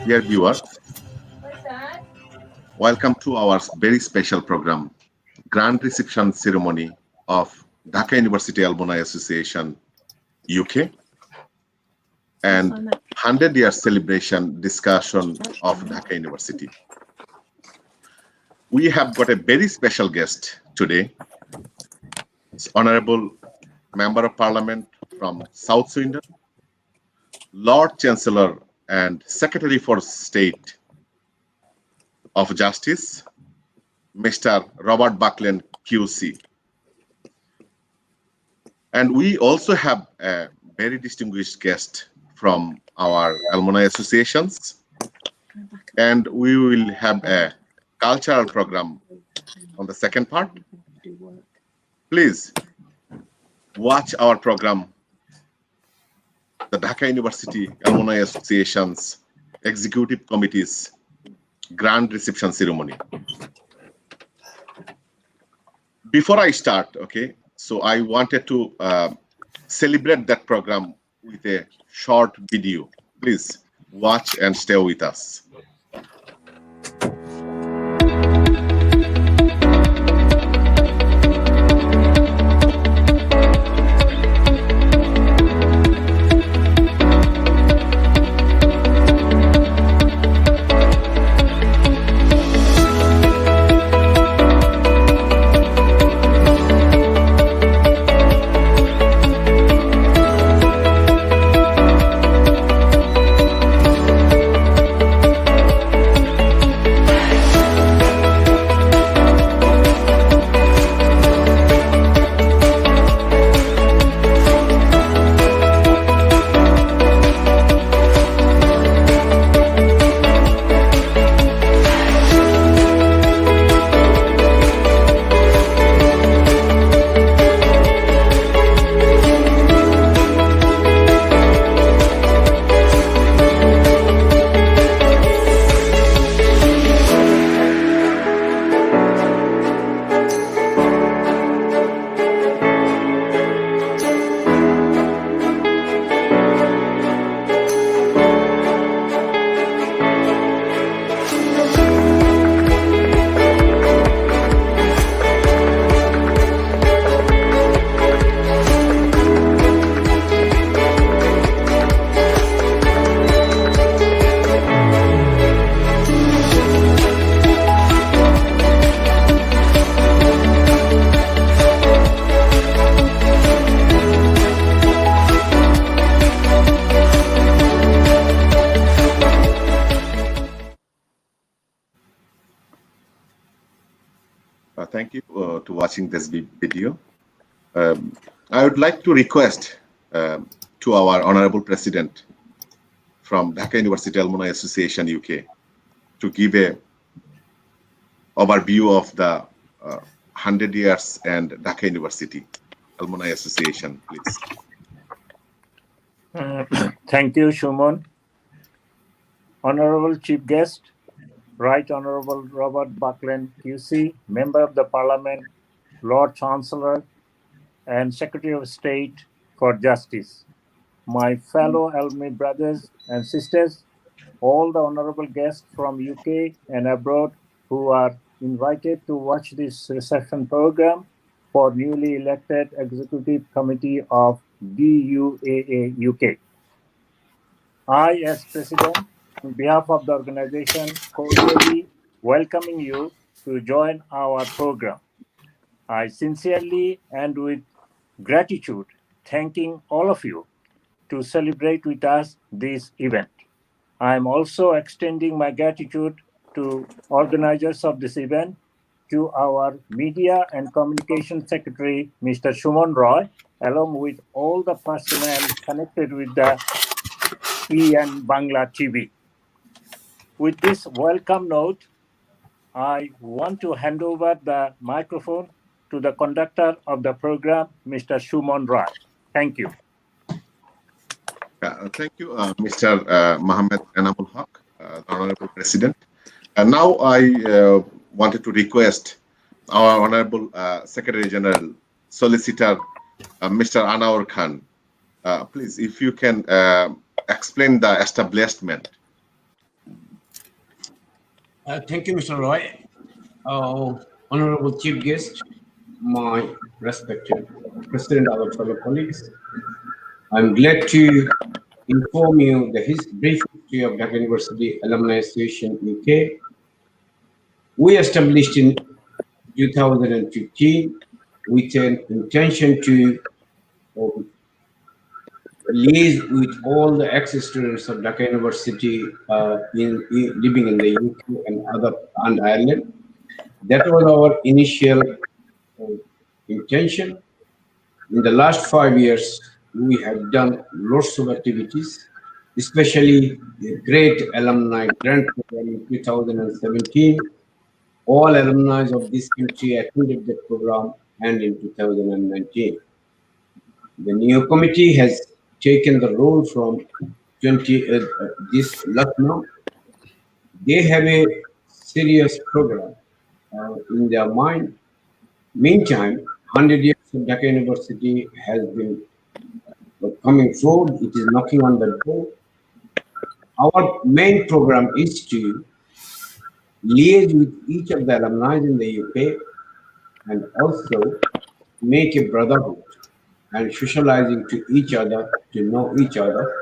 Dear viewers, welcome to our very special program, Grand Reception Ceremony of Dhaka University Alumni Association, UK, and 100 year celebration discussion of Dhaka University. We have got a very special guest today. It's Honorable Member of Parliament from South Swindon, Lord Chancellor and Secretary for State of Justice, Mr. Robert Buckland, QC. And we also have a very distinguished guest from our alumni associations. And we will have a cultural program on the second part. Please watch our program, the Dhaka University Alumni Association's Executive Committee's Grand Reception Ceremony. Before I start, so I wanted to celebrate that program with a short video. Please watch and stay with us. Thank you to watching this video. I would like to request to our Honorable President from Dhaka University Alumni Association UK to give a overview of the 100 years and Dhaka University Alumni Association, please. Thank you, Shumon. Honorable Chief Guest, Right Honorable Robert Buckland, QC, Member of the Parliament, Lord Chancellor, and Secretary of State for Justice, my fellow alumni brothers and sisters, all the honorable guests from UK and abroad who are invited to watch this reception program for newly elected Executive Committee of DUAA UK. I, as President, on behalf of the organization, cordially welcoming you to join our program. I sincerely and with gratitude thanking all of you to celebrate with us this event. I am also extending my gratitude to organizers of this event, to our Media and Communication Secretary, Mr. Shumon Roy, along with all the personnel connected with the EN Bangla TV. With this welcome note, I want to hand over the microphone to the conductor of the program, Mr. Shumon Roy. Thank you. Thank you, Mr. Mohammed Enamul Haq, Honorable President. And now I wanted to request our Honorable Secretary General, Solicitor, Mr. Anaur Khan. Please, if you can explain the establishment Thank you, Mr. Roy. Honorable Chief Guest, my respected President, our fellow colleagues, I'm glad to inform you the brief history of Dhaka University Alumni Association UK. We established in 2015 with an intention to uh, liaise with all the ex-students of Dhaka University living in the UK and Ireland. That was our initial uh, intention. In the last 5 years, we have done lots of activities, especially the great alumni grant program in 2017. All alumni of this country attended the program, and in 2019. The new committee has taken the role from 20 this Lucknow. They have a serious program in their mind. Meantime, 100 years of Dhaka University has been coming forward. It is knocking on the door. Our main program is to liaise with each of the alumni in the UK and also make a brotherhood and socializing to each other, to know each other,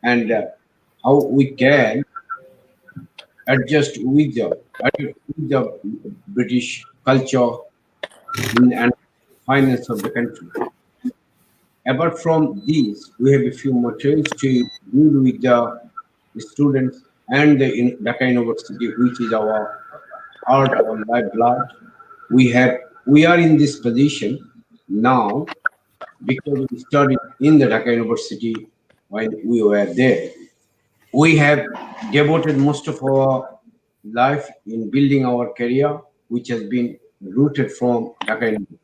and how we can adjust with the British culture and finance of the country. Apart from these, we have a few materials to deal with the students and the Dhaka University, which is our heart, our lifeblood. We are in this position now because we studied in the Dhaka University when we were there. We have devoted most of our life in building our career, which has been rooted from Dhaka University.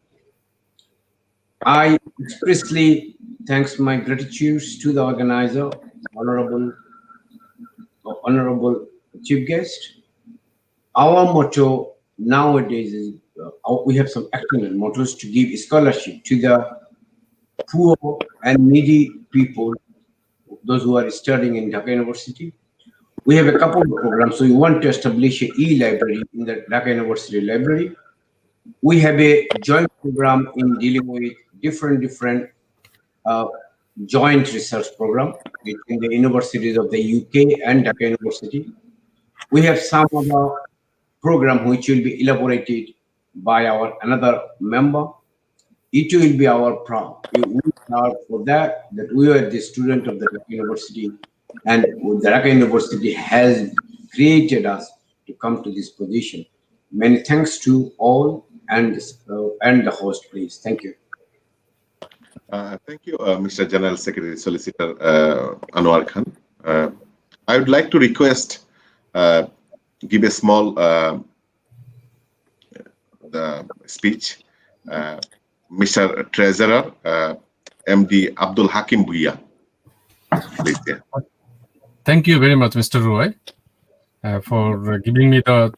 I expressly thanks my gratitude to the organizer, honorable chief guest. Our motto nowadays is we have some excellent mottos to give scholarship to the poor and needy people, those who are studying in Dhaka University. We have a couple of programs. So we want to establish an e-library in the Dhaka University library. We have a joint program in dealing with different uh, joint research program between the universities of the UK and Dhaka University. We have some other program which will be elaborated by our another member. It will be our proud. We are for that we are the student of the Dhaka University, and the Dhaka University has created us to come to this position. Many thanks to all and the host, please. Thank you. Thank you, Mr. General Secretary Solicitor Anwar Khan. I would like to request, give a small the speech, Mr. Treasurer, MD Abdul Hakim Bhuiya. Please, yeah. Thank you very much, Mr. Roy, for giving me the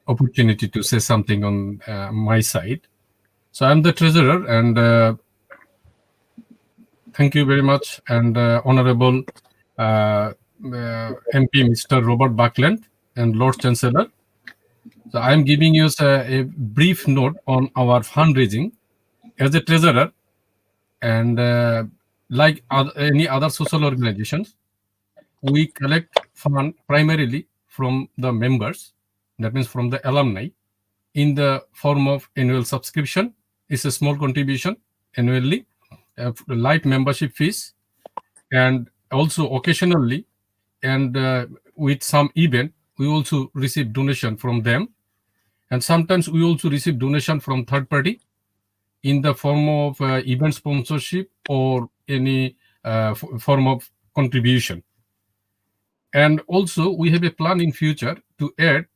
opportunity to say something on my side. So I'm the treasurer, and thank you very much, and Honorable MP Mr. Robert Buckland and Lord Chancellor. So I'm giving you a brief note on our fundraising. As a treasurer, and like any other social organizations, we collect fund primarily from the members, that means from the alumni, in the form of annual subscription. It's a small contribution annually, light membership fees, and also occasionally, and with some event, we also receive donation from them, and sometimes we also receive donation from third party in the form of event sponsorship or any form of contribution. And also we have a plan in future to add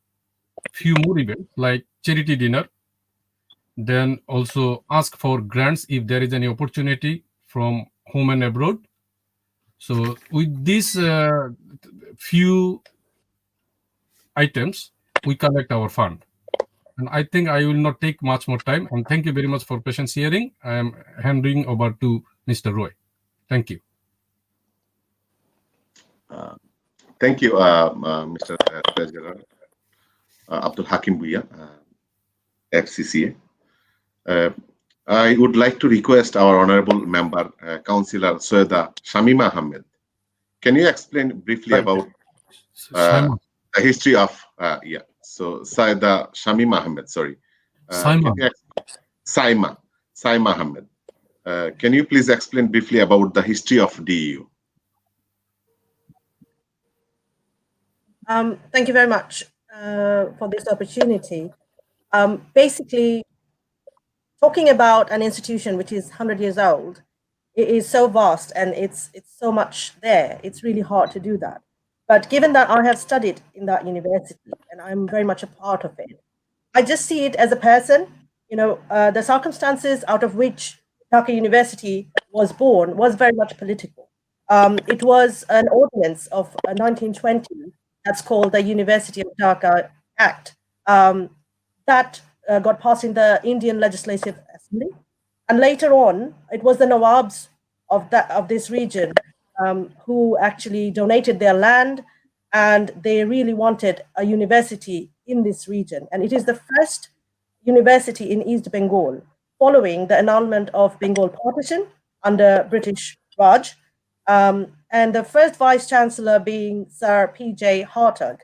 few more events like charity dinner, then also ask for grants if there is any opportunity from home and abroad. So with these few items, we collect our fund. And I think I will not take much more time. And thank you very much for patience hearing. I am handing over to Mr. Roy. Thank you. Thank you, Mr. Treasurer Abdul Hakim Bhuiya, FCCA. I would like to request our honorable member, Councillor Soeda Shamima Ahmed. Can you explain briefly about Simon. the history of, so Soeda Shamima Ahmed, sorry. Simon. Saima Ahmed. Can you please explain briefly about the history of DEU? Thank you very much for this opportunity. Basically, talking about an institution which is 100 years old, it is so vast and it's so much there. It's really hard to do that. But given that I have studied in that university and I'm very much a part of it, I just see it as a person. The circumstances out of which Dhaka University was born was very much political. It was an ordinance of 1920 that's called the University of Dhaka Act that got passed in the Indian Legislative Assembly. And later on, it was the Nawabs of this region who actually donated their land, and they really wanted a university in this region. And it is the first university in East Bengal following the annulment of Bengal partition under British Raj, and the first vice chancellor being Sir P.J. Hartog.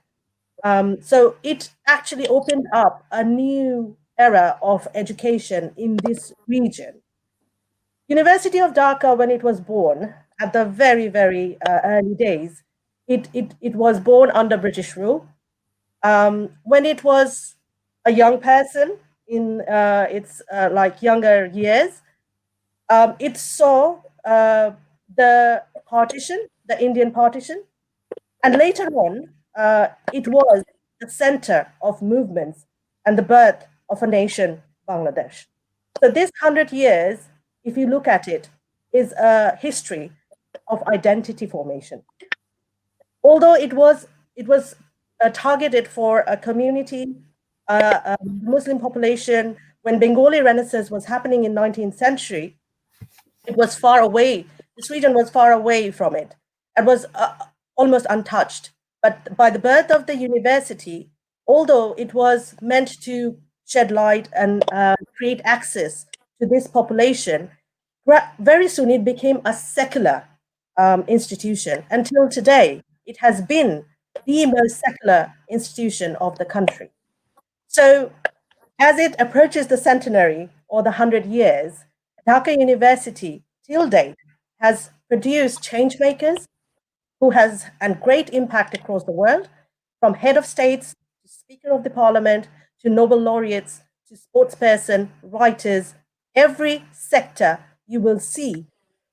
So it actually opened up a new era of education in this region. University of Dhaka, when it was born, at the very, very early days, it was born under British rule. When it was a young person in its younger years, it saw the partition, the Indian partition, and later on, it was the center of movements and the birth of a nation, Bangladesh. So this 100 years, if you look at it, is a history of identity formation. Although it was targeted for a community, Muslim population, when Bengali Renaissance was happening in 19th century, it was far away. This region was far away from it. It was almost untouched. But by the birth of the university, although it was meant to shed light and create access to this population, very soon it became a secular institution. Until today, it has been the most secular institution of the country. So as it approaches the centenary or the 100 years, Dhaka University, till date, has produced change makers who has a great impact across the world, from head of states to Speaker of the Parliament to Nobel laureates to sportsperson, writers. Every sector you will see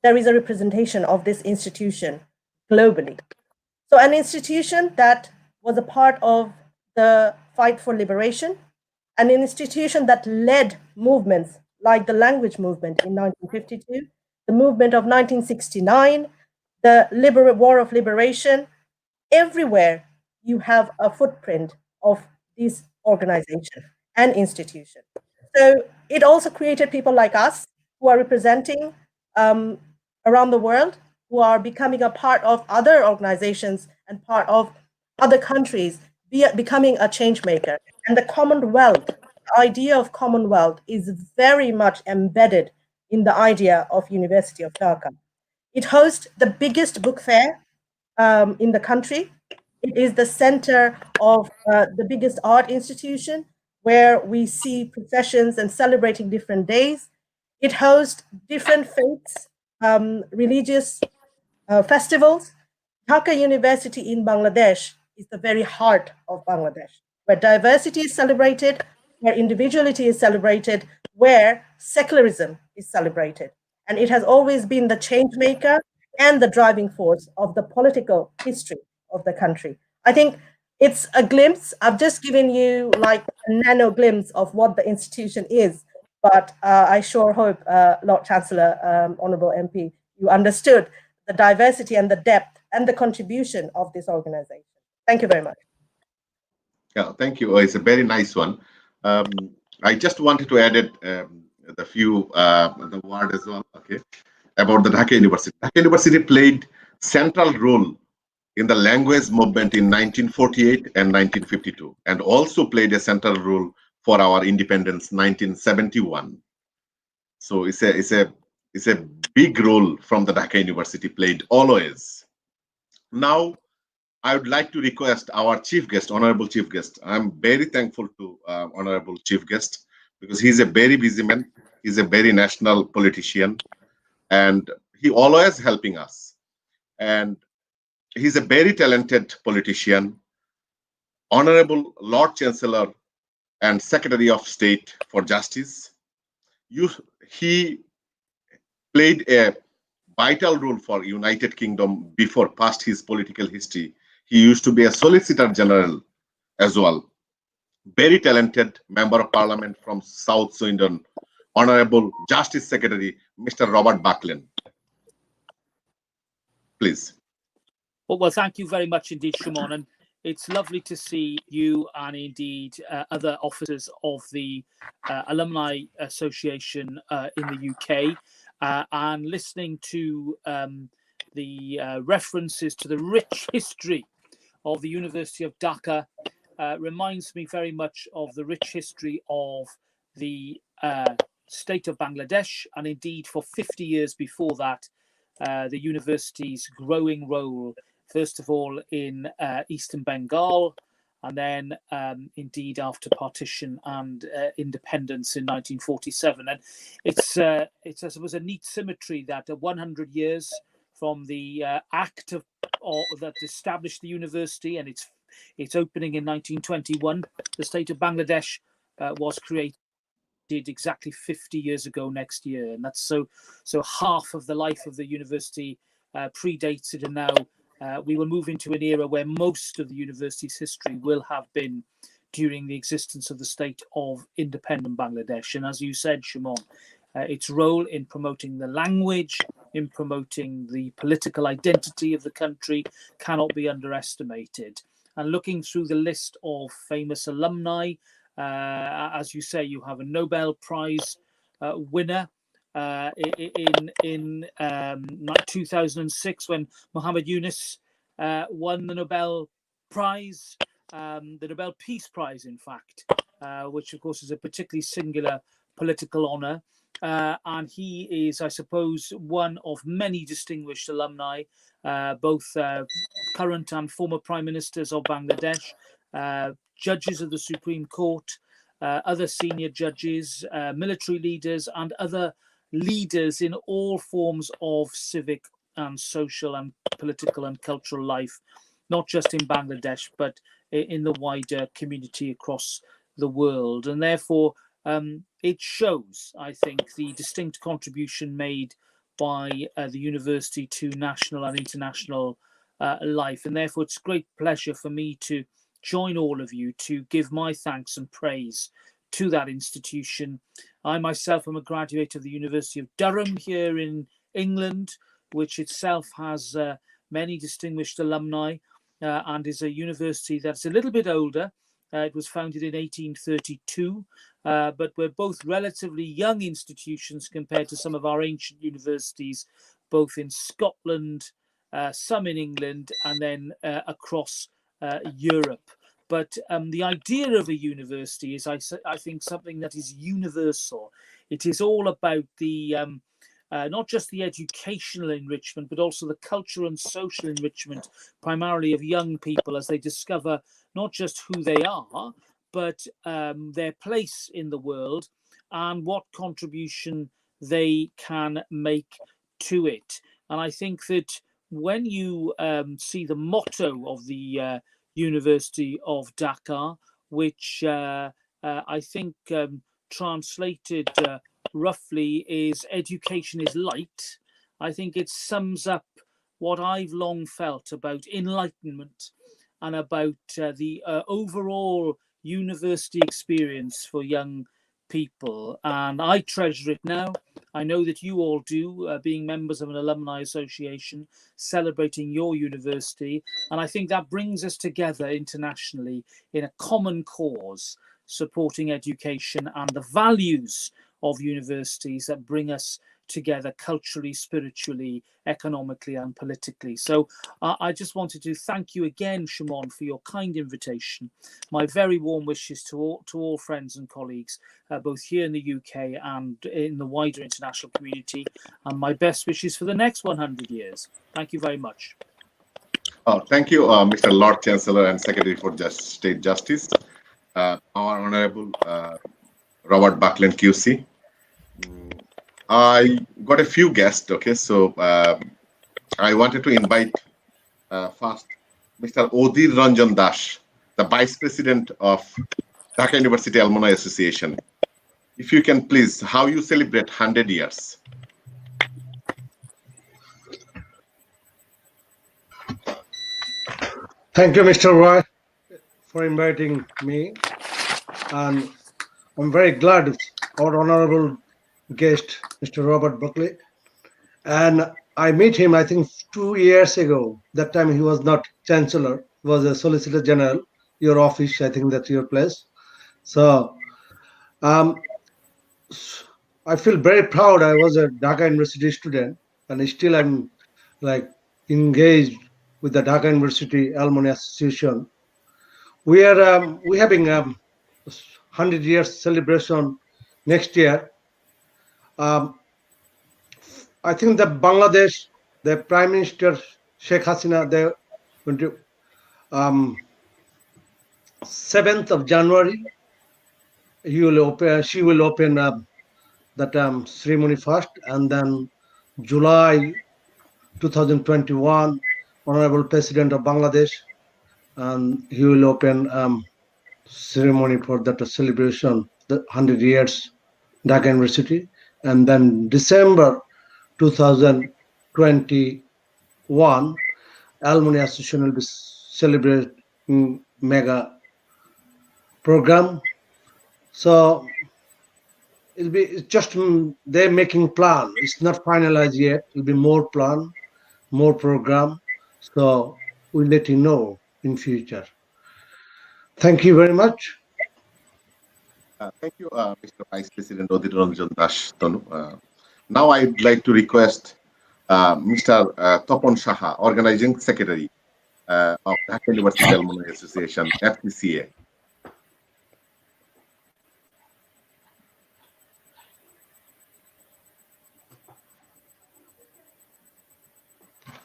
there is a representation of this institution globally. So an institution that was a part of the fight for liberation, an institution that led movements like the language movement in 1952, the movement of 1969, the War of Liberation. Everywhere you have a footprint of this organization and institution. So it also created people like us who are representing around the world, who are becoming a part of other organizations and part of other countries, becoming a change maker. And the Commonwealth, the idea of Commonwealth is very much embedded in the idea of University of Dhaka. It hosts the biggest book fair in the country. It is the center of the biggest art institution where we see processions and celebrating different days. It hosts different faiths, religious festivals. Dhaka University in Bangladesh is the very heart of Bangladesh, where diversity is celebrated, where individuality is celebrated, where secularism is celebrated. And it has always been the change maker and the driving force of the political history of the country. I think it's a glimpse. I've just given you like a nano glimpse of what the institution is, but I sure hope, Lord Chancellor, Honorable MP, you understood the diversity and the depth and the contribution of this organization. Thank you very much. Yeah, thank you. It's a very nice one. I just wanted to add the few the word as well. Okay, about the Dhaka University. Dhaka University played central role in the language movement in 1948 and 1952, and also played a central role for our independence 1971. So it's a big role from the Dhaka University played always. Now, I would like to request our chief guest, honorable chief guest. I'm very thankful to honorable chief guest because he's a very busy man. He's a very national politician, and he always helping us. And he's a very talented politician, honorable Lord Chancellor and Secretary of State for Justice. He played a vital role for United Kingdom before past his political history. He used to be a Solicitor General as well. Very talented member of Parliament from South Swindon, Honorable Justice Secretary, Mr. Robert Buckland. Please. Well, thank you very much indeed, Shimon. And it's lovely to see you and indeed other officers of the Alumni Association in the UK and listening to the references to the rich history of the University of Dhaka reminds me very much of the rich history of the state of Bangladesh, and indeed for 50 years before that, the university's growing role, first of all in Eastern Bengal, and then indeed after partition and independence in 1947. And it's I suppose a neat symmetry that 100 years from the act that established the university and its opening in 1921, the state of Bangladesh was created exactly 50 years ago next year, and that's so half of the life of the university predates it, and now we will move into an era where most of the university's history will have been during the existence of the state of independent Bangladesh. And as you said, Shimon, its role in promoting the language, in promoting the political identity of the country cannot be underestimated. And looking through the list of famous alumni, as you say, you have a Nobel Prize winner in 2006 when Muhammad Yunus won the Nobel Prize, the Nobel Peace Prize, in fact, which of course is a particularly singular political honour. And he is, I suppose, one of many distinguished alumni, both current and former prime ministers of Bangladesh, judges of the Supreme Court, other senior judges, military leaders, and other leaders in all forms of civic and social and political and cultural life, not just in Bangladesh, but in the wider community across the world. And therefore, it shows, I think, the distinct contribution made by the university to national and international life. And therefore, it's a great pleasure for me to join all of you to give my thanks and praise to that institution. I myself am a graduate of the University of Durham here in England, which itself has many distinguished alumni and is a university that's a little bit older. It was founded in 1832, but we're both relatively young institutions compared to some of our ancient universities, both in Scotland, some in England, and then across Europe. But the idea of a university is, I think, something that is universal. It is all about the not just the educational enrichment, but also the cultural and social enrichment, primarily of young people as they discover not just who they are, but their place in the world and what contribution they can make to it. And I think that when you see the motto of the University of Dhaka, which I think translated roughly is education is light, I think it sums up what I've long felt about enlightenment and about the overall university experience for young people. And I treasure it now. I know that you all do, being members of an alumni association, celebrating your university. And I think that brings us together internationally in a common cause, supporting education and the values of universities that bring us together culturally, spiritually, economically and politically. So I just wanted to thank you again, Shimon, for your kind invitation. My very warm wishes to all friends and colleagues, both here in the UK and in the wider international community, and my best wishes for the next 100 years. Thank you very much. Thank you, Mr. Lord Chancellor and Secretary for State Justice, our Honorable Robert Buckland QC. I got a few guests, okay, so I wanted to invite first Mr. Odir Ranjan Dash, the Vice President of Dhaka University Alumni Association. If you can please, how you celebrate 100 years? Thank you, Mr. Roy, for inviting me. And I'm very glad our honorable guest, Mr. Robert Buckley. And I met him, I think, 2 years ago. That time he was not Chancellor, he was a Solicitor General, your office, I think that's your place. So I feel very proud. I was a Dhaka University student, and still I'm like engaged with the Dhaka University Alumni Association. We are having 100 years celebration next year. I think the Bangladesh, the Prime Minister Sheikh Hasina, they going to 7th of January. She will open that ceremony first, and then July 2021, Honorable President of Bangladesh, and he will open ceremony for that celebration, the 100 years Dhaka University, and then December 2021, Alumni Association will be celebrating mega program. So it's just they're making plan. It's not finalized yet. It'll be more plan, more program. So we'll let you know in future. Thank you very much. Thank you, Mr. Vice President Odir Ranjan Dash Tanu. Now I'd like to request Mr. Topon Shaha, Organizing Secretary of Dhaka University Alumni Association, FCCA.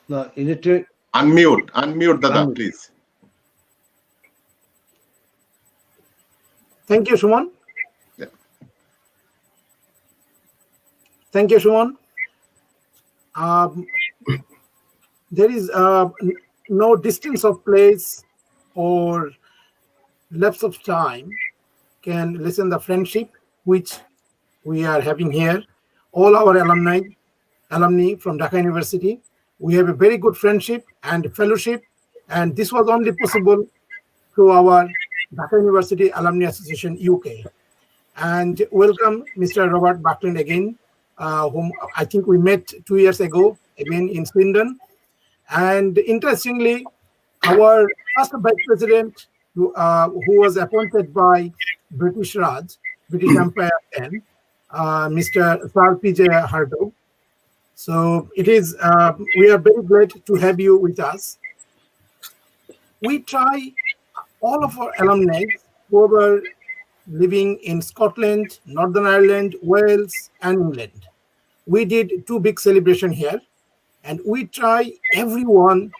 No, you need to Unmute Dada, please. Thank you, Suman. Yeah. Thank you, Suman. There is no distance of place or lapse of time can lessen the friendship which we are having here. All our alumni from Dhaka University, we have a very good friendship and fellowship, and this was only possible through our Dhaka University Alumni Association UK. And welcome Mr. Robert Buckland again, whom I think we met 2 years ago, again in Swindon. And interestingly, our first vice president, who was appointed by British Raj, British Empire then, Mr. Sir P.J. Hardo. So it is, we are very glad to have you with us. We try, all of our alumni who were living in Scotland, Northern Ireland, Wales, and England. We did 2 big celebrations here, and we try everyone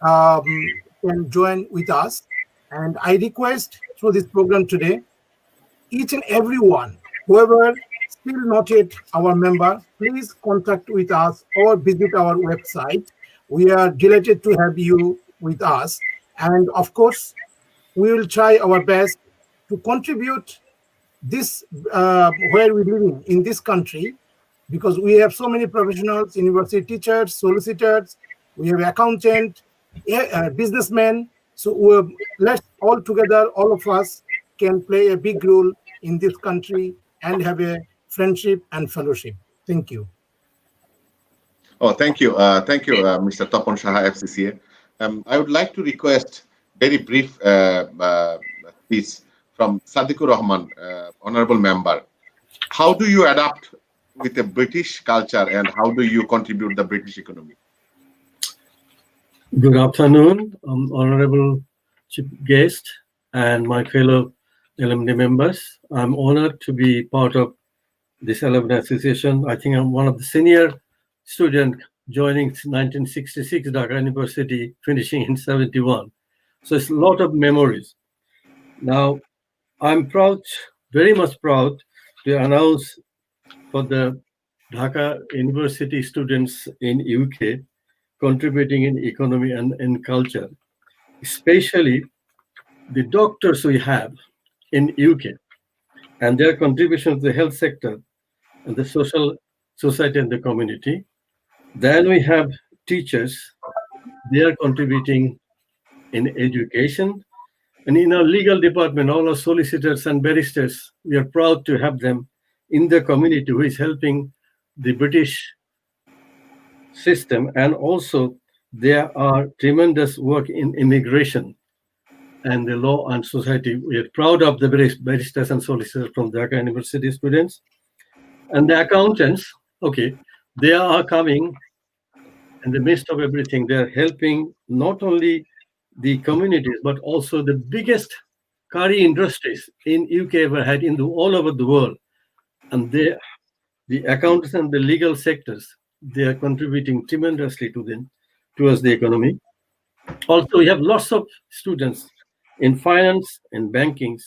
can join with us. And I request through this program today, each and everyone, whoever still not yet our member, please contact with us or visit our website. We are delighted to have you with us. And of course, we will try our best to contribute this where we're living in this country, because we have so many professionals, university teachers, solicitors, we have accountants, businessmen. So let's all together, all of us can play a big role in this country and have a friendship and fellowship. Thank you. Oh, thank you. Thank you, Mr. Topon Shaha, FCCA. I would like to request very brief piece from Sadikur Rahman, Honorable Member, how do you adapt with the British culture and how do you contribute the British economy? Good afternoon, honorable chief guest and my fellow alumni members. I'm honored to be part of this alumni association. I think I'm one of the senior students joining 1966 Dhaka University, finishing in 71. So it's a lot of memories. Now, I'm proud, very much proud, to announce for the Dhaka University students in UK contributing in economy and in culture, especially the doctors we have in UK and their contribution to the health sector and the social society and the community. Then we have teachers, they are contributing in education. And in our legal department, all our solicitors and barristers, we are proud to have them in the community who is helping the British system. And also there are tremendous work in immigration and the law and society. We are proud of the barristers and solicitors from Dhaka University students. And the accountants, okay, they are coming in the midst of everything. They're helping not only the communities, but also the biggest curry industries in UK ever had in all over the world. And the accountants and the legal sectors, they are contributing tremendously towards the economy. Also, we have lots of students in finance and bankings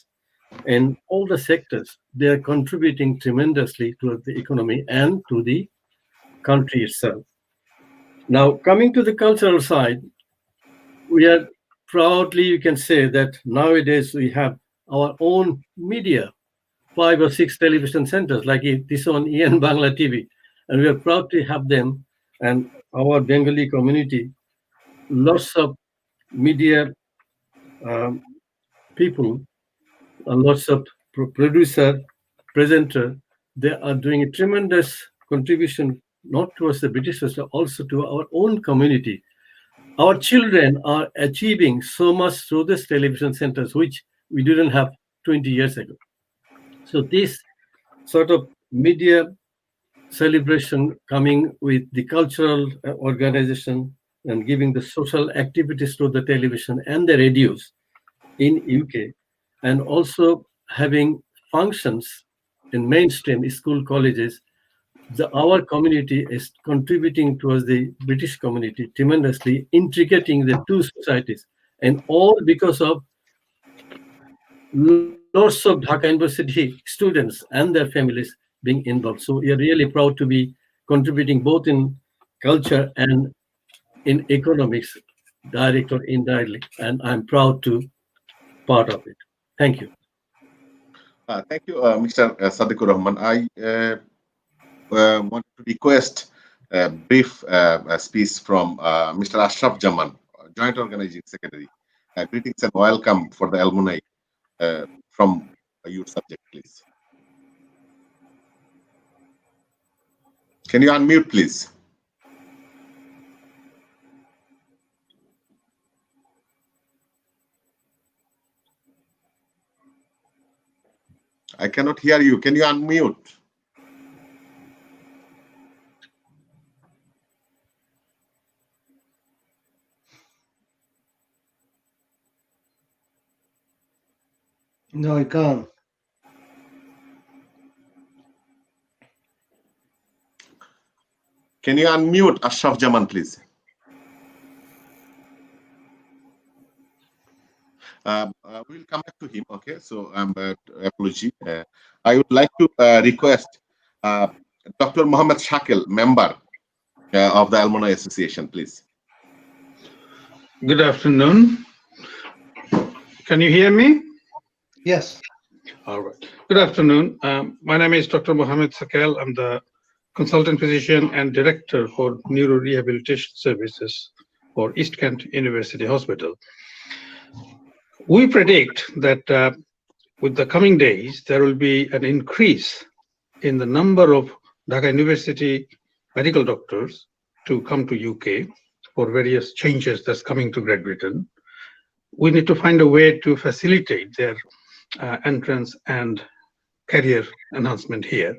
and all the sectors. They are contributing tremendously to the economy and to the country itself. Now, coming to the cultural side, we are proudly, you can say that nowadays we have our own media, 5 or 6 television centers like this on EN Bangla TV, and we are proud to have them and our Bengali community, lots of media people, lots of producer, presenter, they are doing a tremendous contribution, not towards the British, but also to our own community. Our children are achieving so much through these television centers, which we didn't have 20 years ago. So this sort of media celebration coming with the cultural organization and giving the social activities to the television and the radios in UK, and also having functions in mainstream school colleges, our community is contributing towards the British community tremendously, integrating the two societies, and all because of lots of Dhaka University students and their families being involved. So we are really proud to be contributing both in culture and in economics, direct or indirectly, and I'm proud to part of it. Thank you. Thank you, Mr. Sadikur Rahman. I want to request a brief speech from Mr. Ashraf Jaman, Joint Organizing Secretary. Greetings and welcome for the alumni from your subject, please. Can you unmute, please? I cannot hear you. Can you unmute? No, I can't. Can you unmute Ashraf Jaman, please? We'll come back to him. Okay, so apology. I would like to request Dr. Mohammed Shakil, member of the Alumni Association, please. Good afternoon. Can you hear me? Yes. All right. Good afternoon. My name is Dr. Mohammed Shakil. I'm the consultant physician and director for neurorehabilitation services for East Kent University Hospital. We predict that with the coming days, there will be an increase in the number of Dhaka University medical doctors to come to UK for various changes that's coming to Great Britain. We need to find a way to facilitate their entrance and career enhancement here.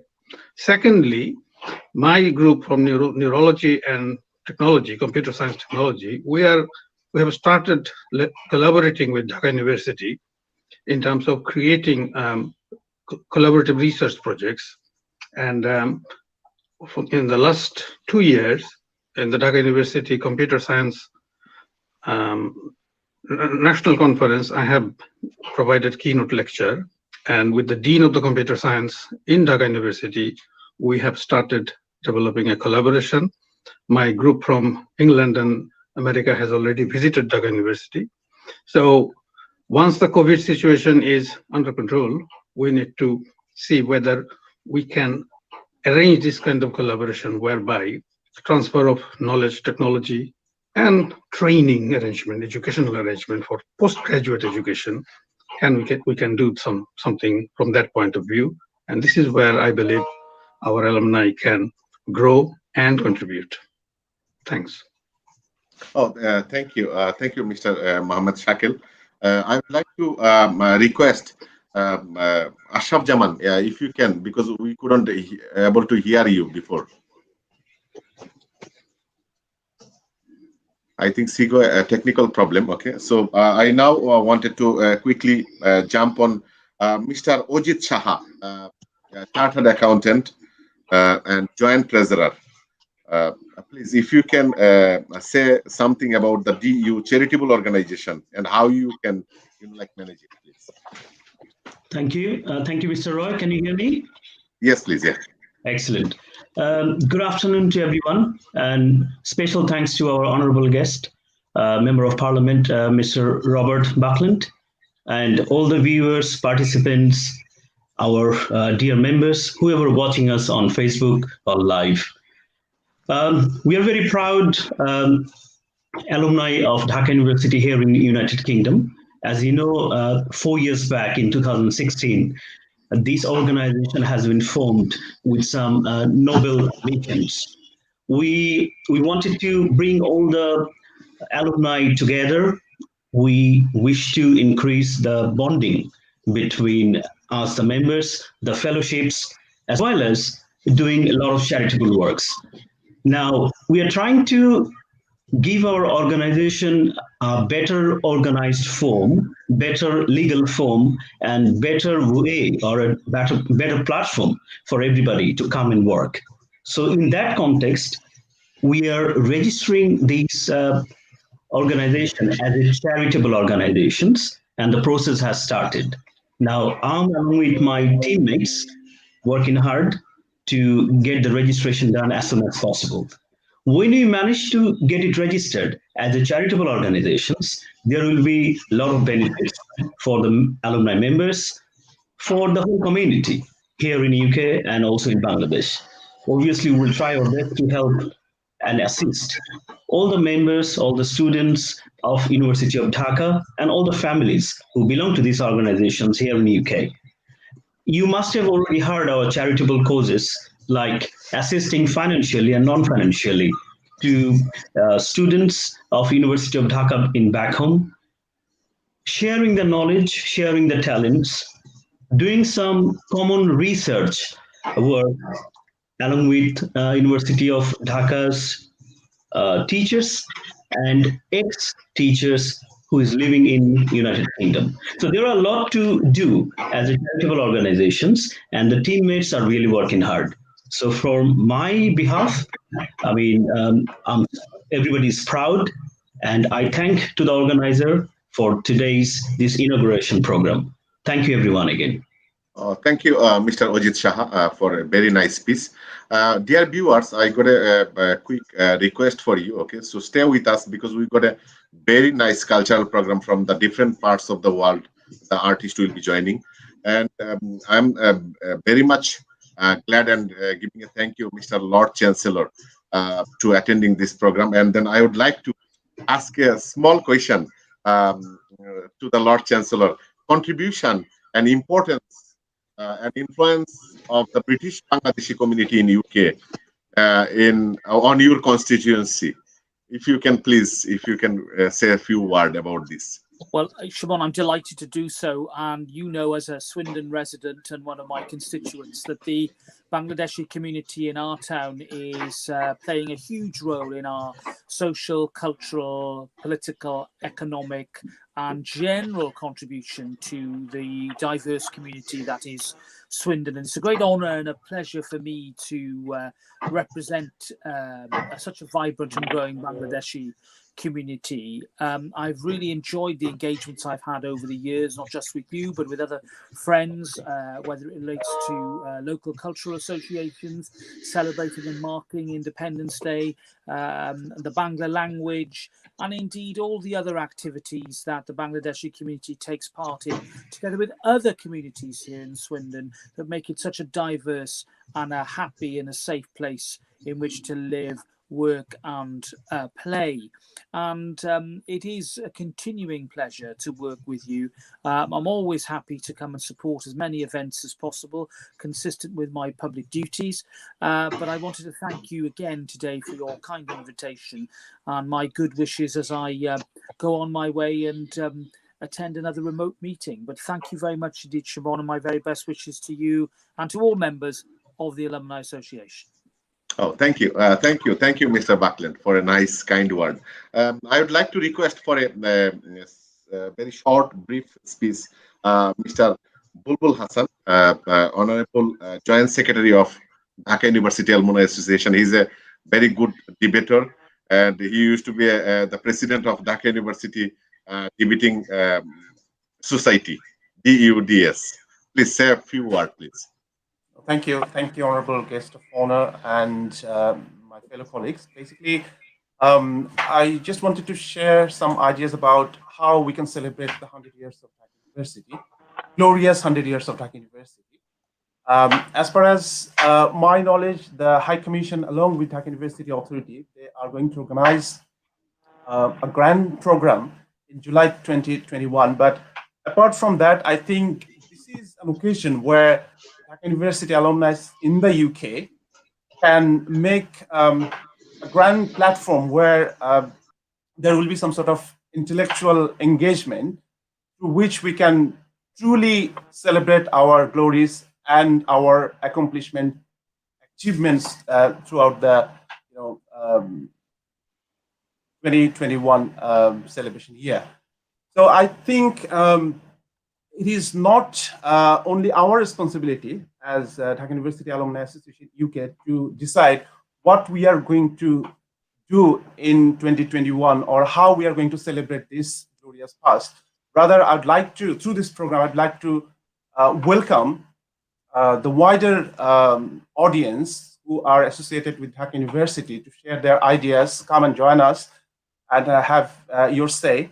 Secondly, my group from neurology and technology, computer science technology, we have started collaborating with Dhaka University in terms of creating collaborative research projects. And in the last 2 years, in the Dhaka University Computer Science National Conference, I have provided keynote lecture. And with the Dean of the Computer Science in Dhaka University, we have started developing a collaboration. My group from England and America has already visited Dhaka University. So once the COVID situation is under control, we need to see whether we can arrange this kind of collaboration whereby transfer of knowledge, technology, and training arrangement, educational arrangement for postgraduate education, and we can do something from that point of view. And this is where I believe our alumni can grow and contribute. Thanks. Oh, thank you. Thank you, Mr. Mohammed Shakil. I would like to request Ashraf Jaman, if you can, because we couldn't able to hear you before. I think Sigo a technical problem. Okay, so I now wanted to quickly jump on Mr. Ojit Shaha, chartered accountant and joint treasurer. Please, if you can say something about the DU charitable organization and how you can manage it, please. Thank you, Mr. Roy. Can you hear me? Yes, please. Yeah. Excellent. Good afternoon to everyone, and special thanks to our honorable guest, Member of Parliament, Mr. Robert Buckland, and all the viewers, participants, our dear members, whoever watching us on Facebook or live. We are very proud alumni of Dhaka University here in the United Kingdom. As you know, 4 years back in 2016, this organization has been formed with some noble missions. We wanted to bring all the alumni together. We wish to increase the bonding between us, the members, the fellowships, as well as doing a lot of charitable works. Now, we are trying to give our organization a better organized form, better legal form, and better way or a better platform for everybody to come and work. So in that context, we are registering these organizations as charitable organizations, and the process has started. Now, I'm along with my teammates working hard to get the registration done as soon as possible. When we manage to get it registered as a charitable organizations, there will be a lot of benefits for the alumni members, for the whole community here in UK and also in Bangladesh. Obviously, we'll try our best to help and assist all the members, all the students of University of Dhaka, and all the families who belong to these organizations here in the UK. You must have already heard our charitable causes like assisting financially and non-financially to students of University of Dhaka in back home, sharing the knowledge, sharing the talents, doing some common research work along with University of Dhaka's teachers and ex-teachers who is living in United Kingdom. So there are a lot to do as a charitable organizations, and the teammates are really working hard. So from my behalf, I mean, everybody's proud, and I thank to the organizer for this inauguration program. Thank you, everyone, again. Thank you, Mr. Ojit Shaha, for a very nice piece. Dear viewers, I got a quick request for you. Okay, so stay with us because we got a very nice cultural program from the different parts of the world. The artist will be joining, and I'm very much glad and giving a thank you, Mr. Lord Chancellor, to attending this program. And then I would like to ask a small question to the Lord Chancellor: contribution and importance and influence of the British Bangladeshi community in UK on your constituency. If you can please, say a few words about this. Well, Shimon, I'm delighted to do so. And you know, as a Swindon resident and one of my constituents, that the Bangladeshi community in our town is playing a huge role in our social, cultural, political, economic, and general contribution to the diverse community that is Swindon. And it's a great honour and a pleasure for me to represent such a vibrant and growing Bangladeshi community. I've really enjoyed the engagements I've had over the years, not just with you, but with other friends, whether it relates to local cultural associations celebrating and marking Independence Day, the Bangla language, and indeed all the other activities that the Bangladeshi community takes part in, together with other communities here in Swindon, that make it such a diverse and a happy and a safe place in which to live, work and play. And it is a continuing pleasure to work with you. I'm always happy to come and support as many events as possible, consistent with my public duties. But I wanted to thank you again today for your kind invitation and my good wishes as I go on my way and attend another remote meeting. But thank you very much indeed, Shimon, and my very best wishes to you and to all members of the Alumni Association. Oh, thank you. Thank you. Thank you, Mr. Buckland, for a nice, kind word. I would like to request for a very short, brief speech, Mr. Bulbul Hassan, Honorable Joint Secretary of Dhaka University Alumni Association. He's a very good debater, and he used to be the president of Dhaka University Debating Society, DUDS. Please say a few words, please. Thank you, honorable guest of honor and my fellow colleagues. Basically, I just wanted to share some ideas about how we can celebrate the 100 years of Dhaka University, glorious 100 years of Dhaka University. As far as my knowledge, the High Commission, along with Dhaka University Authority, they are going to organize a grand program in July 2021. But apart from that, I think this is an occasion where Dhaka University alumni in the UK can make a grand platform where there will be some sort of intellectual engagement through which we can truly celebrate our glories and our accomplishment, achievements throughout the 2021 celebration year. So I think it is not only our responsibility as Dhaka University Alumni Association UK to decide what we are going to do in 2021 or how we are going to celebrate this glorious past. Rather, I'd like to, through this program, I'd like to welcome the wider audience who are associated with Dhaka University to share their ideas, come and join us and have your say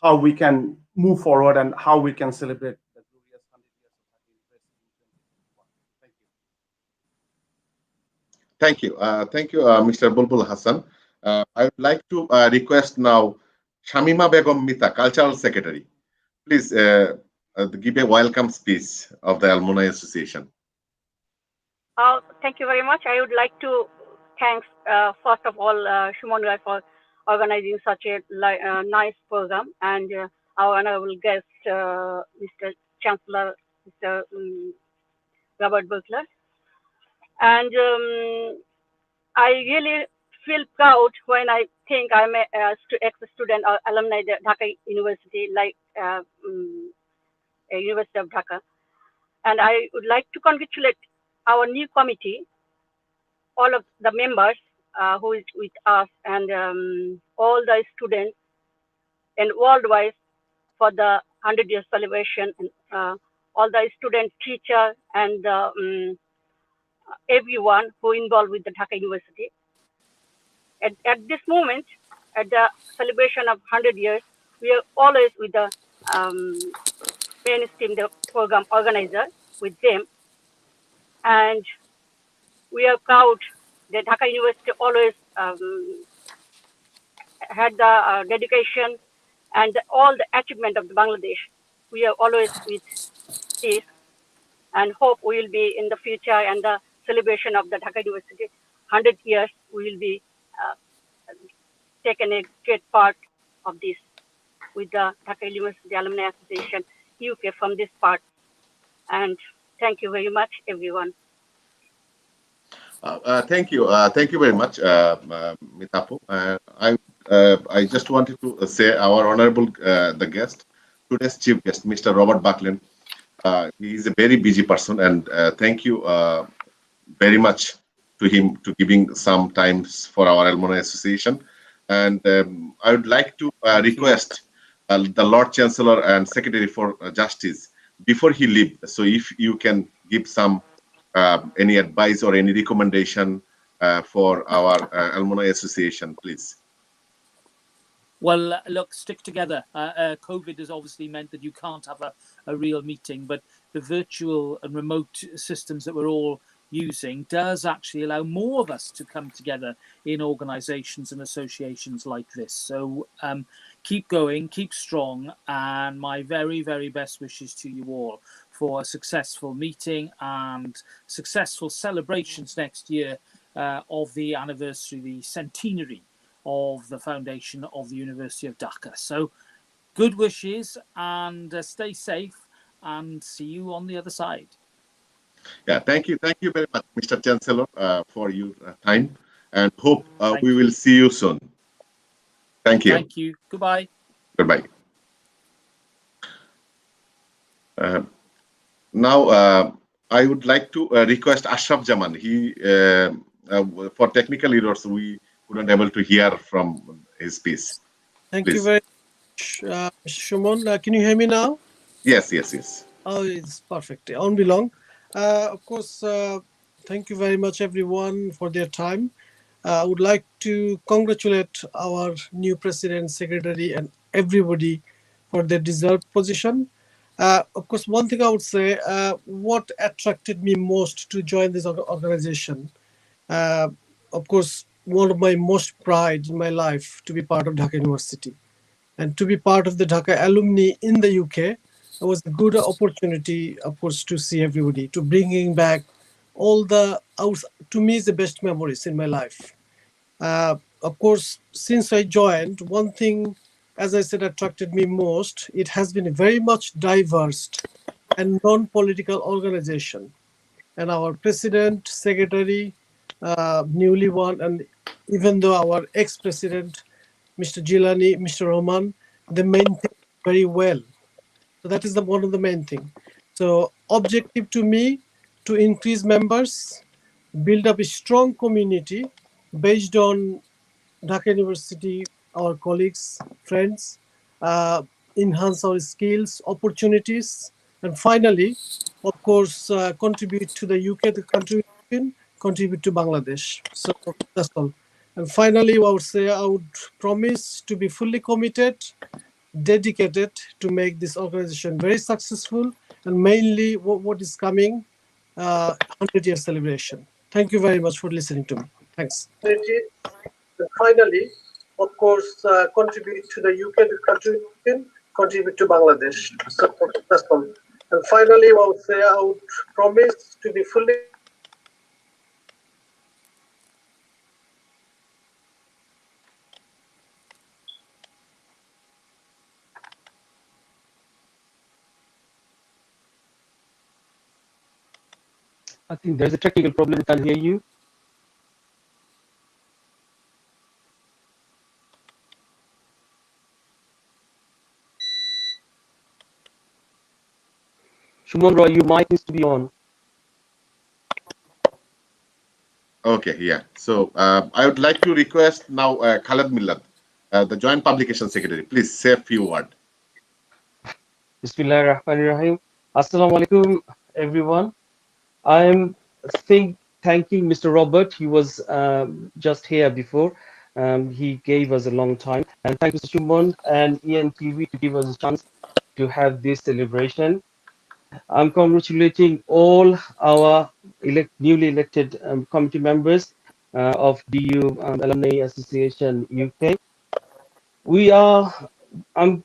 how we can move forward and how we can celebrate the glorious 100 years of Dhaka University in 2021. Thank you. Thank you, Mr. Bulbul Hassan. I would like to request now Shamima Begum Mita, Cultural Secretary. Please give a welcome speech of the Alumni Association. Thank you very much. I would like to thank, first of all, Shumon Rai for organizing such a nice program, and our honorable guest, Mr. Chancellor, Mr. Robert Butler. And I really feel proud when I think I'm a ex-student or alumni at Dhaka University, like University of Dhaka. And I would like to congratulate our new committee, all of the members who is with us, and all the students and worldwide for the 100-year celebration, and all the students, teachers, and everyone who involved with the Dhaka University. At this moment, at the celebration of 100 years, we are always with the mainstream, the program organizer, with them. And we are proud that Dhaka University always had the dedication and all the achievement of the Bangladesh. We are always with this, and hope we will be in the future, and the celebration of the Dhaka University 100 years, we will be taken a great part of this. with the Dhaka University Alumni Association UK from this part. And thank you very much, everyone. Thank you. Thank you very much, Mitapu. I just wanted to say our honorable the guest, today's chief guest, Mr. Robert Buckland. He is a very busy person, and thank you very much to him to giving some times for our Alumni Association. And I would like to request the Lord Chancellor and Secretary for Justice before he leave. So if you can give some any advice or any recommendation for our Alumni Association, please. Well, look, stick together. COVID has obviously meant that you can't have a real meeting, but the virtual and remote systems that we're all using does actually allow more of us to come together in organizations and associations like this. So keep going, keep strong, and my very, very best wishes to you all for a successful meeting and successful celebrations next year of the anniversary, the centenary of the foundation of the University of Dhaka. So good wishes, and stay safe, and see you on the other side. Yeah, thank you very much, Mr. Chancellor, for your time, and hope we will see you soon. Thank you. Thank you. Goodbye. Goodbye. Now, I would like to request Ashraf Jaman. He, for technical errors, we couldn't able to hear from his piece. Thank Please. you very much, Mr. Shumon. Can you hear me now? Yes, yes, yes. Oh, it's perfect. It won't be long. Of course, thank you very much, everyone, for their time. I would like to congratulate our new president, secretary, and everybody for their deserved position. Of course, one thing I would say, what attracted me most to join this organization, of course, one of my most pride in my life to be part of Dhaka University and to be part of the Dhaka alumni in the UK. It was a good opportunity, of course, to see everybody, to bringing back all the, to me, the best memories in my life. Of course, since I joined, one thing, as I said, attracted me most, it has been a very much diverse and non-political organization. And our president, secretary, newly won, and even though our ex-president, Mr. Jilani, Mr. Roman, they maintain very well. So that is one of the main thing. So objective to me, to increase members, build up a strong community based on Dhaka University, our colleagues, friends, enhance our skills, opportunities, and finally, of course, contribute to the UK, the contribution, contribute to Bangladesh. So that's all. And finally, I would say I would promise to be fully committed, dedicated to make this organization very successful, and mainly what is coming, 100-year celebration. Thank you very much for listening to me. Thanks. And finally, of course, contribute to the UK, the contribution, contribute to Bangladesh. So that's all. And finally, I would say I would promise to be fully. I think there's a technical problem. We can't hear you. Shumon Roy, your mic needs to be on. Okay, yeah. So I would like to request now Khaled Millat, the Joint Publication Secretary. Please say a few words. Bismillahirrahmanirrahim. Assalamu alaikum, everyone. I'm thanking Mr. Robert. He was just here before. He gave us a long time. And thank Mr. Shumon and ENTV to give us a chance to have this celebration. I'm congratulating all our newly elected committee members of DU Alumni Association UK. I'm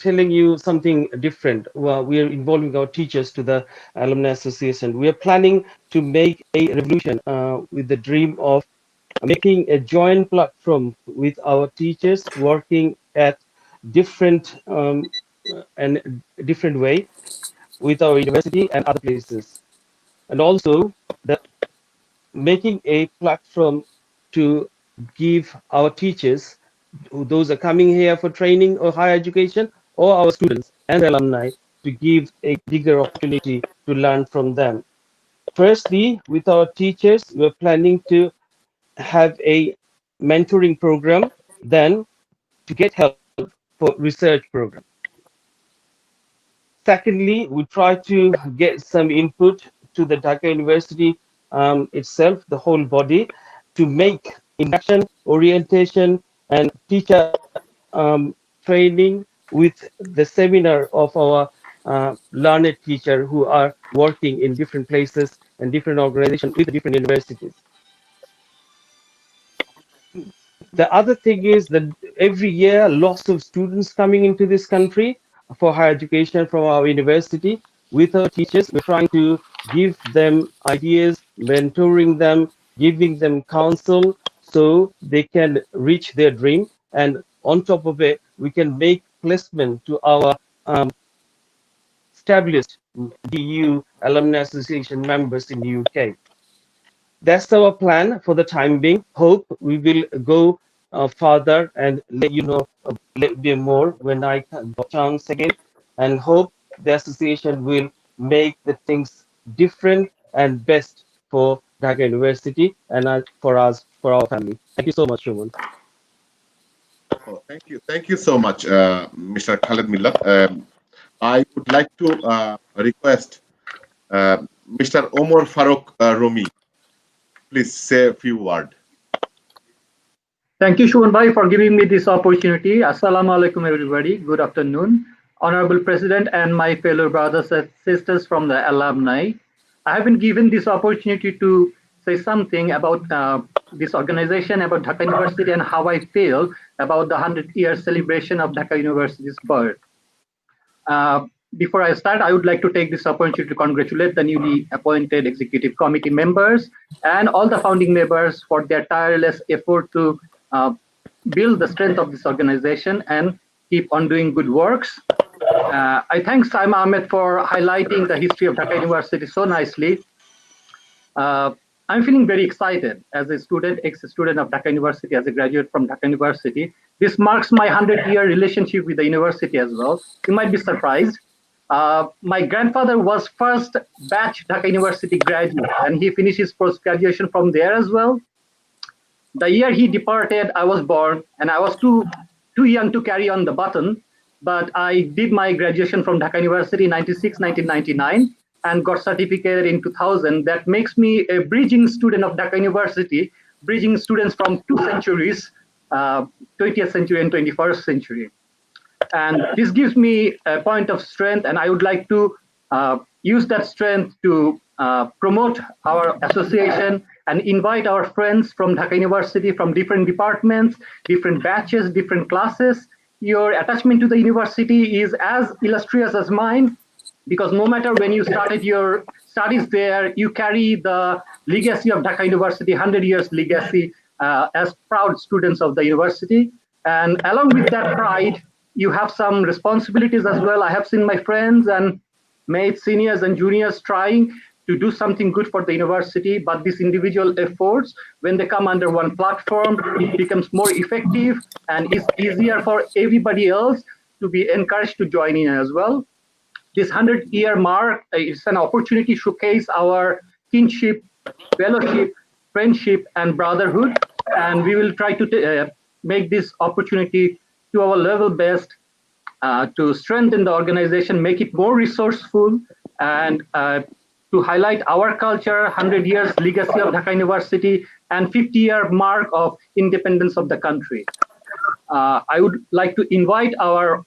telling you something different. Well, we are involving our teachers to the Alumni Association. We are planning to make a revolution with the dream of making a joint platform with our teachers working at different and different way with our university and other places, and also the making a platform to give our teachers, those are coming here for training or higher education, or our students and alumni, to give a bigger opportunity to learn from them. Firstly, with our teachers, we're planning to have a mentoring program, then to get help for research program. Secondly, we try to get some input to the Dhaka University itself, the whole body, to make induction, orientation, and teacher training with the seminar of our learned teacher who are working in different places and different organizations with different universities. The other thing is that every year, lots of students coming into this country for higher education from our university. With our teachers, we're trying to give them ideas, mentoring them, giving them counsel so they can reach their dream. And on top of it, we can make placement to our established DU Alumni Association members in the UK. That's our plan for the time being. Hope we will go further and let you know a little bit more when I get a chance again. And hope the association will make the things different and best for Dhaka University and for us, for our family. Thank you so much, Shuman. Oh, thank you so much, Mr. Khaled Millat. I would like to request Mr. Omar Farooq Rumi. Please say a few words. Thank you, Shuman Bhai, for giving me this opportunity. Assalamu alaikum, everybody. Good afternoon. Honorable President and my fellow brothers and sisters from the alumni. I have been given this opportunity to say something about this organization, about Dhaka University, and how I feel about the 100-year celebration of Dhaka University's birth. Before I start, I would like to take this opportunity to congratulate the newly appointed executive committee members and all the founding members for their tireless effort to build the strength of this organization and keep on doing good works. I thank Saima Ahmed for highlighting the history of Dhaka University so nicely. I'm feeling very excited as a student, ex-student of Dhaka University, as a graduate from Dhaka University. This marks my 100-year relationship with the university as well. You might be surprised. My grandfather was first batch Dhaka University graduate, and he finished his post-graduation from there as well. The year he departed, I was born, and I was too young to carry on the baton, but I did my graduation from Dhaka University in 1999, and got certificated in 2000. That makes me a bridging student of Dhaka University, bridging students from two centuries, 20th century and 21st century. And this gives me a point of strength, and I would like to use that strength to promote our association and invite our friends from Dhaka University, from different departments, different batches, different classes. Your attachment to the university is as illustrious as mine, because no matter when you started your studies there, you carry the legacy of Dhaka University, 100 years legacy, as proud students of the university. And along with that pride, you have some responsibilities as well. I have seen my friends and mates, seniors and juniors trying to do something good for the university, but these individual efforts, when they come under one platform, it becomes more effective and it's easier for everybody else to be encouraged to join in as well. This 100-year mark is an opportunity to showcase our kinship, fellowship, friendship, and brotherhood. And we will try to make this opportunity to our level best to strengthen the organization, make it more resourceful, and to highlight our culture, 100 years legacy of Dhaka University, and 50-year mark of independence of the country. I would like to invite our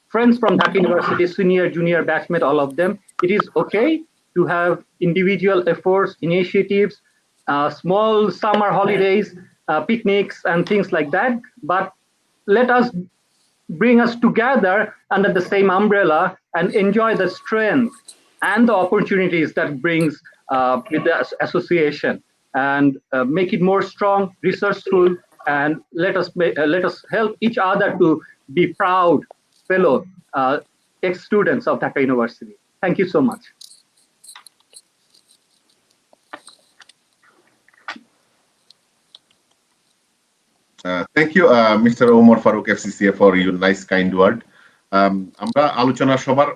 friends from Dhaka University, senior, junior, batchmate, all of them. It is okay to have individual efforts, initiatives, small summer holidays, picnics, and things like that. But let us bring us together under the same umbrella and enjoy the strength and the opportunities that brings with the association, and make it more strong, resourceful, and let us help each other to be proud fellow ex-students of Dhaka University. Thank you so much. Thank you, Mr. Omar Farooq, FCCA, for your nice kind word. আমরা আলোচনা সবার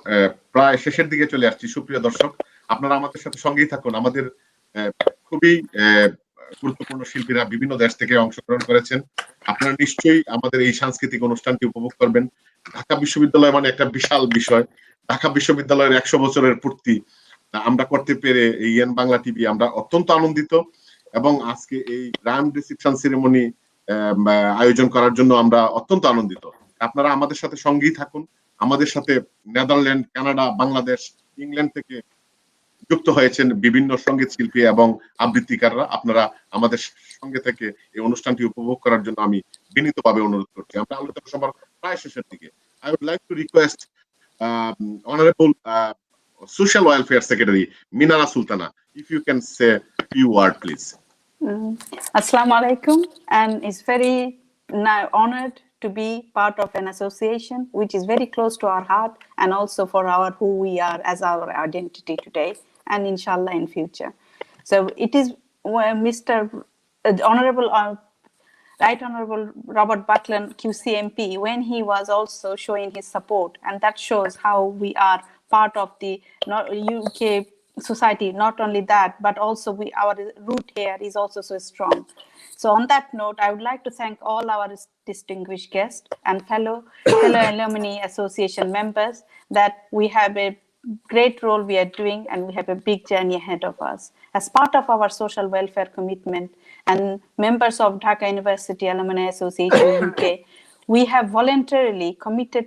প্রায় শেষের দিকে চলে আসছি। সুপ্রিয় দর্শক, আপনারা আমাদের সাথে সঙ্গেই থাকুন। আমাদের খুবই গুরুত্বপূর্ণ শিল্পীরা বিভিন্ন দেশ থেকে অংশগ্রহণ করেছেন। আপনারা নিশ্চয়ই আমাদের এই সাংস্কৃতিক অনুষ্ঠানটি উপভোগ করবেন। ঢাকা বিশ্ববিদ্যালয় মানে একটা বিশাল বিষয়। ঢাকা বিশ্ববিদ্যালয়ের 100 বছরের পূর্তি আমরা করতে পেরে এই এন বাংলা টিভি আমরা অত্যন্ত আনন্দিত, এবং আজকে এই গ্র্যান্ড রিসেপশন সেরেমনি আয়োজন করার জন্য আমরা অত্যন্ত আনন্দিত। আপনারা আমাদের সাথে সঙ্গেই থাকুন। আমাদের সাথে নেদারল্যান্ড, কানাডা, বাংলাদেশ, ইংল্যান্ড থেকে যুক্ত হয়েছেন বিভিন্ন সঙ্গীত শিল্পী এবং আবৃত্তিকাররা। আপনারা আমাদের সঙ্গে থেকে এই অনুষ্ঠানটি উপভোগ করার জন্য আমি বিনীতভাবে অনুরোধ করছি। আমরা আলোচনা সবার প্রায় শেষের দিকে। I would like to request Honorable Social Welfare Secretary Minara Sultana, if you can say a few words, please. Assalamu alaikum, and it's very honored to be part of an association which is very close to our heart, and also for our who we are as our identity today, and inshallah in future. So it is Mr. Honorable Right Honorable Robert Buckland, QCMP, when he was also showing his support, and that shows how we are part of the UK society. Not only that, but also our root here is also so strong. So on that note, I would like to thank all our distinguished guests and fellow Alumni Association members, that we have a great role we are doing, and we have a big journey ahead of us. As part of our social welfare commitment and members of Dhaka University Alumni Association UK, we have voluntarily committed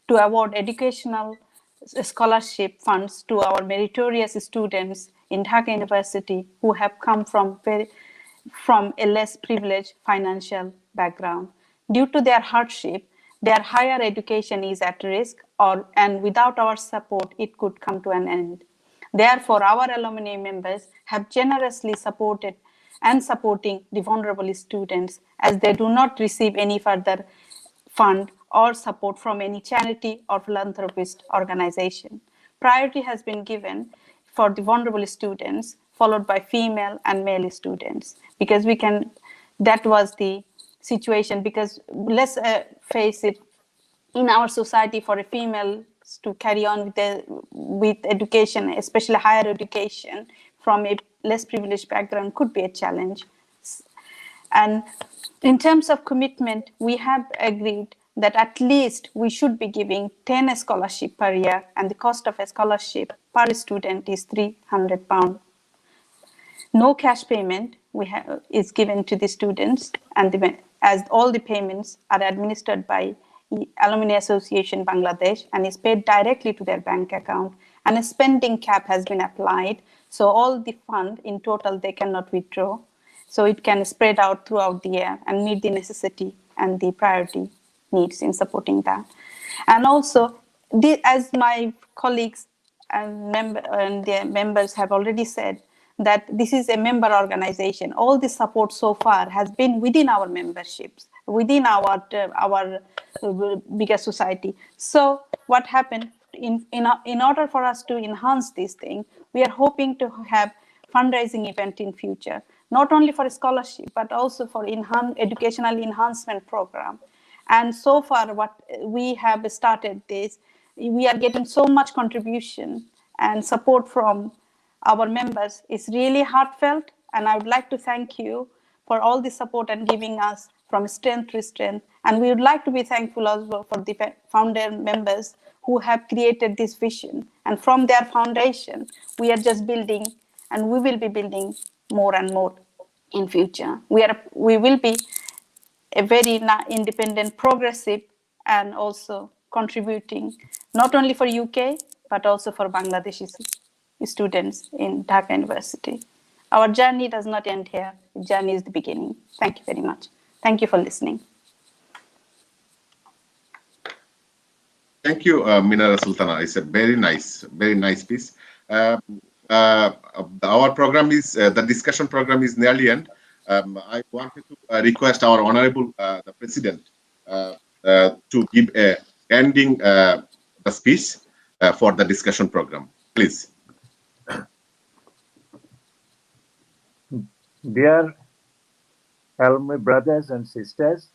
to award educational scholarship funds to our meritorious students in Dhaka University who have come from a less privileged financial background. Due to their hardship, their higher education is at risk, and without our support, it could come to an end. Therefore, our alumni members have generously supported and supporting the vulnerable students, as they do not receive any further fund or support from any charity or philanthropist organization. Priority has been given for the vulnerable students, followed by female and male students, because that was the situation, because let's face it, in our society, for a female to carry on with education, especially higher education from a less privileged background, could be a challenge. And in terms of commitment, we have agreed that at least we should be giving 10 scholarship per year, and the cost of a scholarship per student is £300. No cash payment is given to the students, and as all the payments are administered by Alumni Association Bangladesh and is paid directly to their bank account, and a spending cap has been applied, so all the fund in total they cannot withdraw, so it can spread out throughout the year and meet the necessity and the priority needs in supporting that. And also, as my colleagues and their members have already said, that this is a member organization. All the support so far has been within our memberships, within our bigger society. So what happened, in order for us to enhance this thing, we are hoping to have fundraising event in future, not only for a scholarship, but also for educational enhancement program. And so far, what we have started this, we are getting so much contribution and support from our members. It's really heartfelt, and I would like to thank you for all the support and giving us from strength to strength. And we would like to be thankful also for the founder members who have created this vision. And from their foundation, we are just building, and we will be building more and more in future. We will be a very independent, progressive, and also contributing not only for UK, but also for Bangladeshi students in Dhaka University. Our journey does not end here. The journey is the beginning. Thank you very much. Thank you for listening. Thank you, Minara Sultana. It's a very nice piece. Our program is, the discussion program is nearly end. I wanted to request our Honorable the President, to give a ending the speech for the discussion program. Please. Dear alumni brothers and sisters,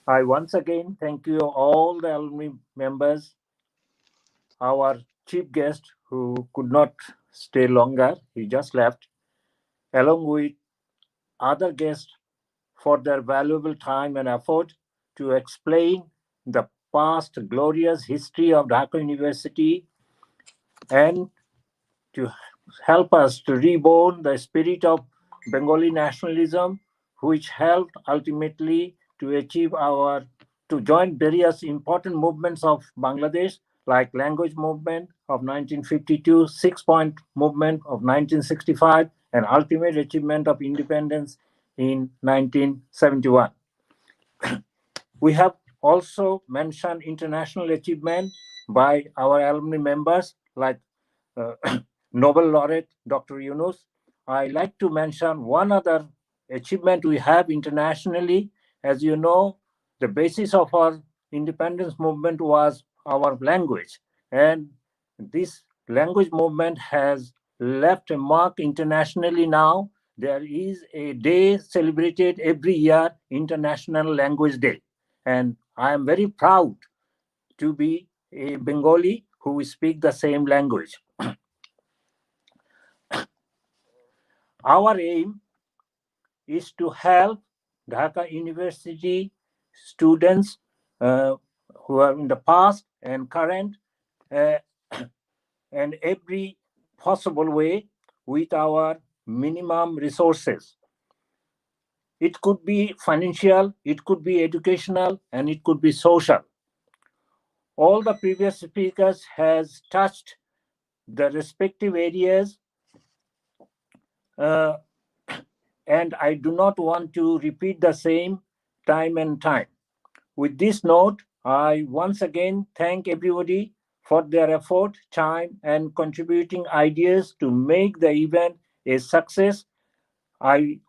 I once again thank you all the alumni members, our chief guest who could not stay longer, he just left, along with other guests for their valuable time and effort to explain the past glorious history of Dhaka University and to help us to reborn the spirit of Bengali nationalism, which helped ultimately to join various important movements of Bangladesh, like language movement of 1952, 6-point movement of 1965, and ultimate achievement of independence in 1971. We have also mentioned international achievement by our alumni members, like Nobel laureate Dr. Yunus. I like to mention one other achievement we have internationally. As you know, the basis of our independence movement was our language. And this language movement has left a mark internationally now. There is a day celebrated every year, International Language Day. And I am very proud to be a Bengali who speak the same language. Our aim is to help Dhaka University students who are in the past and current and every possible way with our minimum resources. It could be financial, it could be educational, and it could be social. All the previous speakers has touched the respective areas, and I do not want to repeat the same time and time. With this note, I once again thank everybody for their effort, time, and contributing ideas to make the event a success. I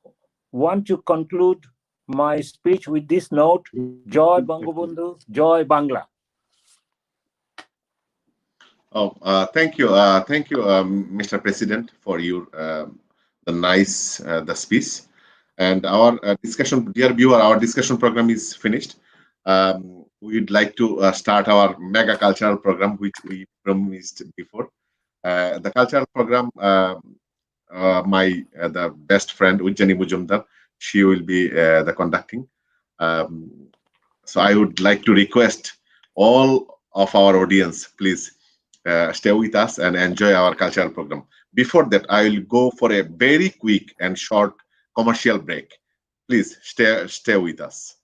want to conclude my speech with this note: Joy Bangabandhu, Joy Bangla. Thank you, Mr. President, for your the speech. And our discussion, dear viewer, our discussion program is finished. We'd like to start our mega cultural program, which we promised before. The cultural program, the best friend Ujjani Mujumdar, she will be the conducting. So I would like to request all of our audience, please stay with us and enjoy our cultural program. Before that, I will go for a very quick and short commercial break. Please stay with us.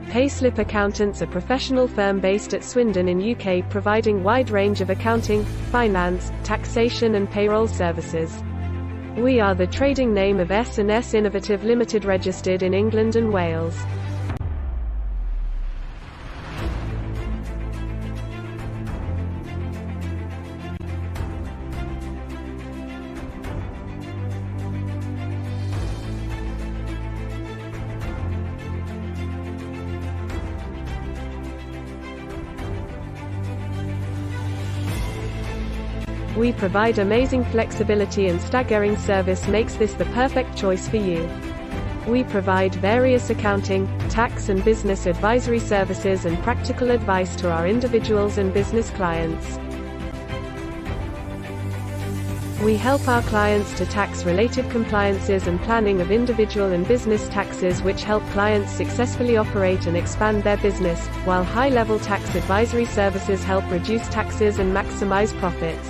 Payslip Accountants, a professional firm based at Swindon in UK, providing wide range of accounting, finance, taxation and payroll services. We are the trading name of S&S Innovative Limited, registered in England and Wales. We provide amazing flexibility, and staggering service makes this the perfect choice for you. We provide various accounting, tax and business advisory services and practical advice to our individuals and business clients. We help our clients to tax-related compliances and planning of individual and business taxes, which help clients successfully operate and expand their business, while high-level tax advisory services help reduce taxes and maximize profits.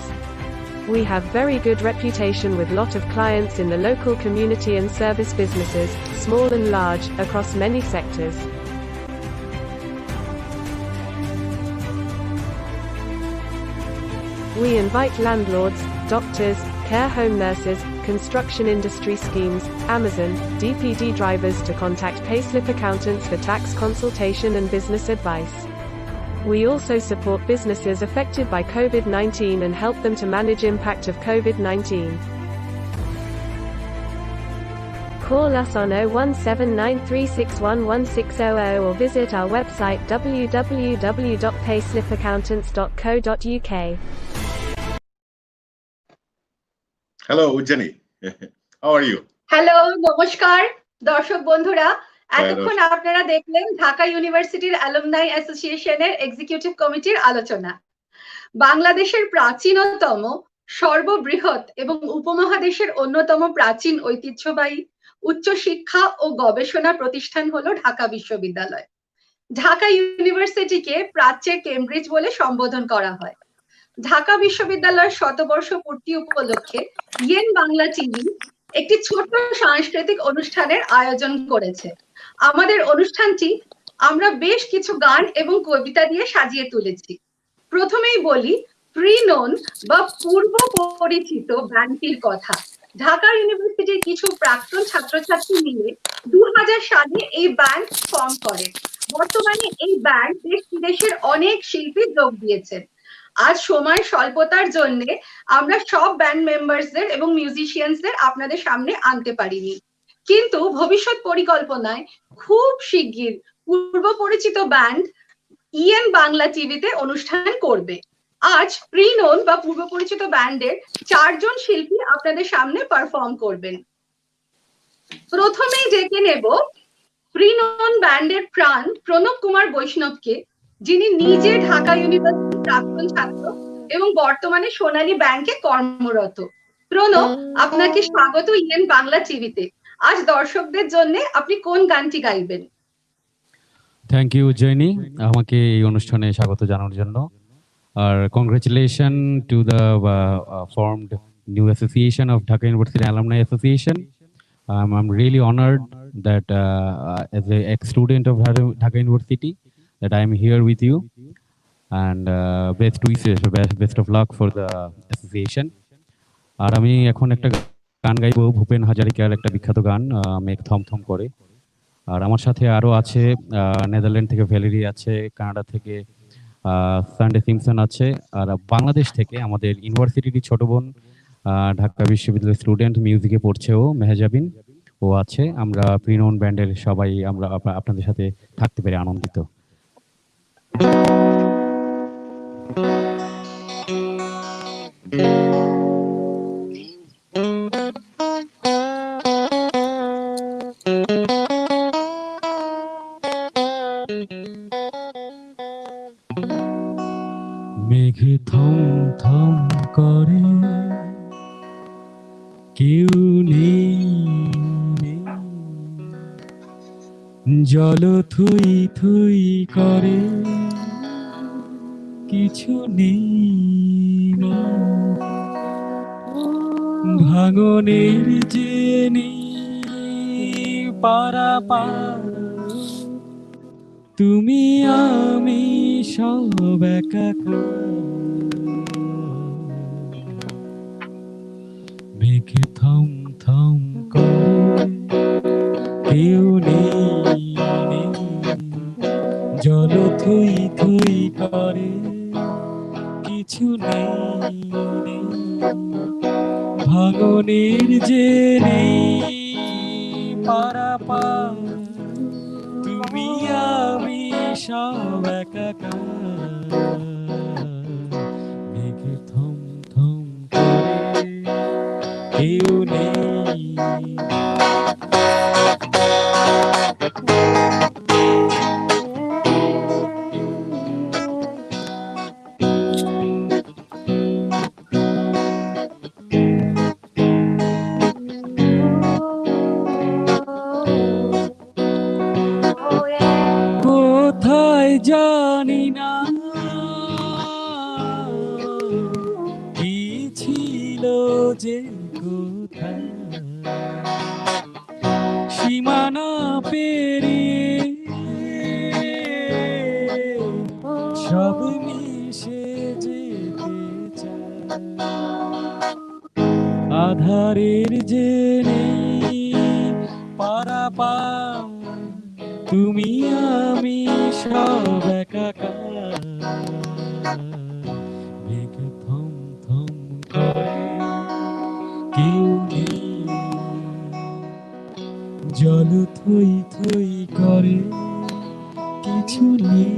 We have very good reputation with lot of clients in the local community and service businesses, small and large, across many sectors. We invite landlords, doctors, care home nurses, construction industry schemes, Amazon, DPD drivers to contact Payslip Accountants for tax consultation and business advice. We also support businesses affected by COVID-19 and help them to manage impact of COVID-19. call us on 01793611600 or visit our website www.payslipaccountants.co.uk. Hello, Ujjani. How are you? Hello নমস্কার দর্শক বন্ধুরা এতক্ষণ Hello. আপনারা দেখলেন ঢাকা ইউনিভার্সিটির alumni অ্যাসোসিয়েশনের executive কমিটির আলোচনা বাংলাদেশের প্রাচীনতম সর্ববৃহৎ এবং উপমহাদেশের অন্যতম প্রাচীন ঐতিহ্যবাহী উচ্চশিক্ষা ও গবেষণা প্রতিষ্ঠান হলো ঢাকা বিশ্ববিদ্যালয় ঢাকা ইউনিভার্সিটিকে প্রাচ্যের কেমব্রিজ বলে সম্বোধন করা হয় ঢাকা বিশ্ববিদ্যালয়ের শতবর্ষ পূর্তি উপলক্ষে ইয়েন বাংলা টিভি একটি ছোট্ট সাংস্কৃতিক অনুষ্ঠানের আয়োজন করেছে আমাদের অনুষ্ঠানটি আমরা বেশ কিছু গান এবং কবিতা দিয়ে সাজিয়ে তুলেছি প্রথমেই বলি প্রি নোন বা পূর্ব পরিচিত ব্যান্ডটির কথা ঢাকা ইউনিভার্সিটির কিছু প্রাক্তন ছাত্রছাত্রী মিলে 2000 সালে এই ব্যান্ড ফর্ম করে বর্তমানে এই ব্যান্ড দেশ বিদেশের অনেক শিল্পী যোগ দিয়েছেন আজ সময় স্বল্পতার জন্য আমরা সব ব্যান্ড মেম্বারসদের এবং মিউজিশিয়ানসদের আপনাদের সামনে আনতে পারিনি কিন্তু ভবিষ্যৎ পরিকল্পনায় খুব শিগগির পূর্ব পরিচিত ব্যান্ড ইএন বাংলা টিভিতে অনুষ্ঠান করবে আজ প্রিনোন বা পূর্ব পরিচিত ব্যান্ডের 4 জন শিল্পী আপনাদের সামনে পারফর্ম করবেন প্রথমেই ডেকে নেব প্রিনোন ব্যান্ডের প্রাণ প্রণব কুমার বৈষ্ণবকে যিনি নিজে ঢাকা ইউনিভার্সিটির প্রাক্তন ছাত্র এবং বর্তমানে সোনালী ব্যাংকে কর্মরত প্রণব আপনাকে স্বাগত ইএন বাংলা টিভিতে আজ দর্শকদের জন্য আপনি কোন গানটি গাইবেন থ্যাংক ইউ জয়নি আমাকে এই অনুষ্ঠানে স্বাগত জানানোর জন্য আর congratulation to the formed new association of Dhaka university alumni association I'm really honored that as an ex-student of Dhaka University that I am here with you and best wishes, best of luck for the association. আর আমি এখন একটা গান গাইবো ভূপেন হাজারিকার একটা বিখ্যাত গান মেঘ থমথম করে আর আমার সাথে আরো আছে নেদারল্যান্ড থেকে ভ্যালেরি আছে কানাডা থেকে সানডে সিমসন আছে আর বাংলাদেশ থেকে আমাদের ইউনিভার্সিটির ছোট বোন ঢাকা বিশ্ববিদ্যালয়ের স্টুডেন্ট মিউজিকে পড়ছে ও মেহজাবিন ও আছে আমরা প্রিনোন ব্যান্ডের সবাই আমরা আপনাদের সাথে থাকতে পেরে আনন্দিত মেঘ থম থম করে কেউ নেই জল থুই থুই করে কিছু নেই ভাঙনের যে নেই পারাপার তুমি আমি সব একাকার মেঘে থম থম করে কেউ নেই জল থুই থুই করে কিছু নেই ভাঙনের যে নেই পারাপার তুমি আমি সব একাকার মেঘে থম থম করে কেউ নেই কোথায় জানি না কি ছিল যে কোথায় সীমানা পেরিয়ে সব মিশে যেতে চায় আধারের যে নেই পারাপার তুমি আমি সব একাকার মেঘ থম থম করে কেউ নেই জল থই থই করে কিছু নেই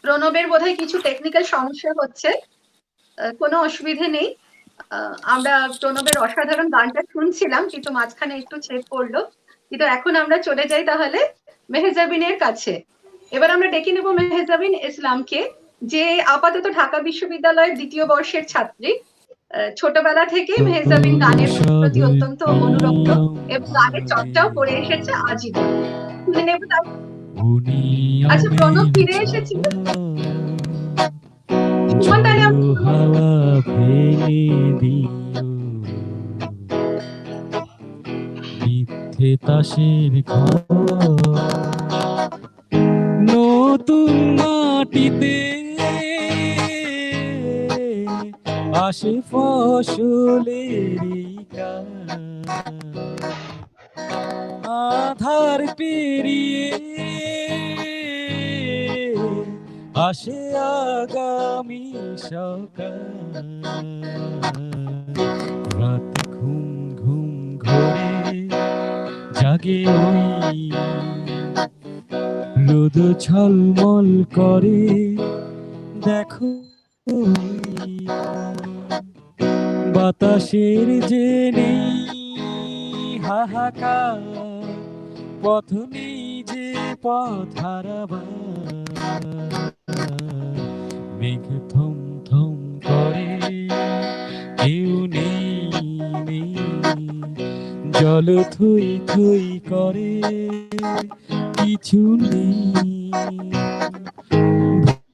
প্রণবের বোধহয় কিছু টেকনিক্যাল সমস্যা হচ্ছে, কোনো অসুবিধে নেই। আমরা প্রণবের অসাধারণ গানটা শুনছিলাম, কিন্তু মাঝখানে একটু ছেদ পড়লো। কিন্তু এখন আমরা চলে যাই তাহলে মেহজাবিনের কাছে। এবার আমরা ডেকে নেব মেহজাবিন ইসলামকে, যে আপাতত ঢাকা বিশ্ববিদ্যালয়ের 2য় বর্ষের ছাত্রী। ছোটবেলা থেকে মেহজাবিন গানের প্রতি অত্যন্ত অনুরক্ত এবং গানের চর্চাও করে এসেছে আজীবন। শুনে নেব তার। আচ্ছা, প্রণব ফিরে এসেছিল। সুমন, তাহলে হাওয়া ভেঙে দিও মিথ্যে তাসের ঘর নতুন মাটিতে আসে ফসলের আধার পেরিয়ে আসে আগামী সকাল রাত ঘুম ঘুম ঘরে জাগে ওই রোদ ঝলমল করে দেখো বাতাসের যে নেই হাহাকার পথ নেই যে পথ হারাবার মেঘ থম থম করে কেউ নেই জল থই থই করে কিছু নেই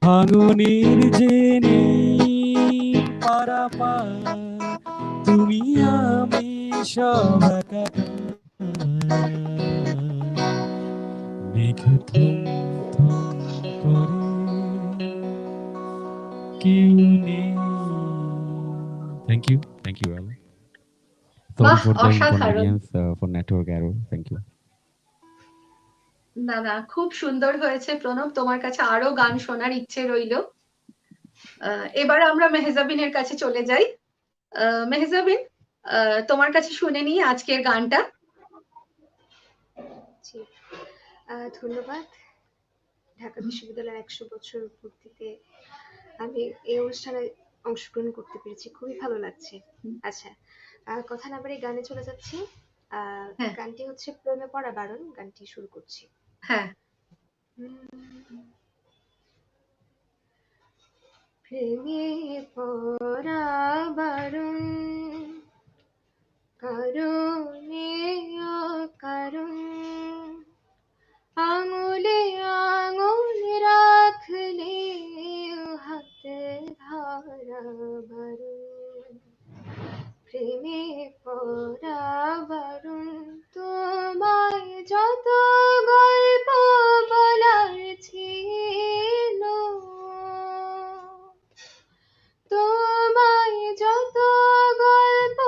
ভাঙনের যে নেই পারাপার তুমি আমি সব একাকার মেঘ থম থম করে কেউ নেই Thank you all. Sorry for the inconvenience for network error. Thank you. না না, খুব সুন্দর হয়েছে প্রণব, তোমার কাছে আরো গান শোনার ইচ্ছে রইল। এবার আমরা মেহজাবিনের কাছে চলে যাই। মেহজাবিন, তোমার কাছে শুনে নিই আজকের গানটা। ধন্যবাদ। ঢাকা বিশ্ববিদ্যালয়ের 100 বছর পূর্তিতে আমি এই অনুষ্ঠানে অংশগ্রহণ করতে পেরেছি, খুবই ভালো লাগছে। আচ্ছা, কথা না বাড়িয়ে গানে চলে যাচ্ছি। গানটি হচ্ছে প্রেমে পড়া বারণ, গানটি শুরু করছি। হ্যাঁ। প্রেমে পড়া বারণ কারণে অকারণ আঙুলে আঙুল রাখলে হাতে ধরা বারণ প্রেমে পড়া বারণ তোমায় যত গল্প বলার ছিল তোমায় যত গল্প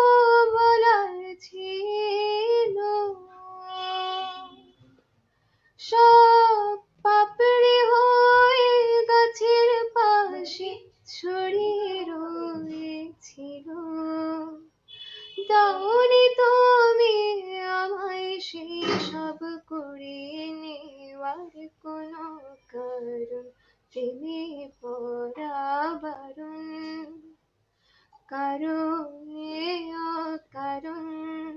বলার ছিল সব পাপড়ি হয়ে গাছের পাশে ছড়িয়ে রয়েছিল দাওনি তুমি আমায় সেই সব করে নেওয়ার কোনো কারণ প্রেমে পড়া বারণ কারণে অকারণ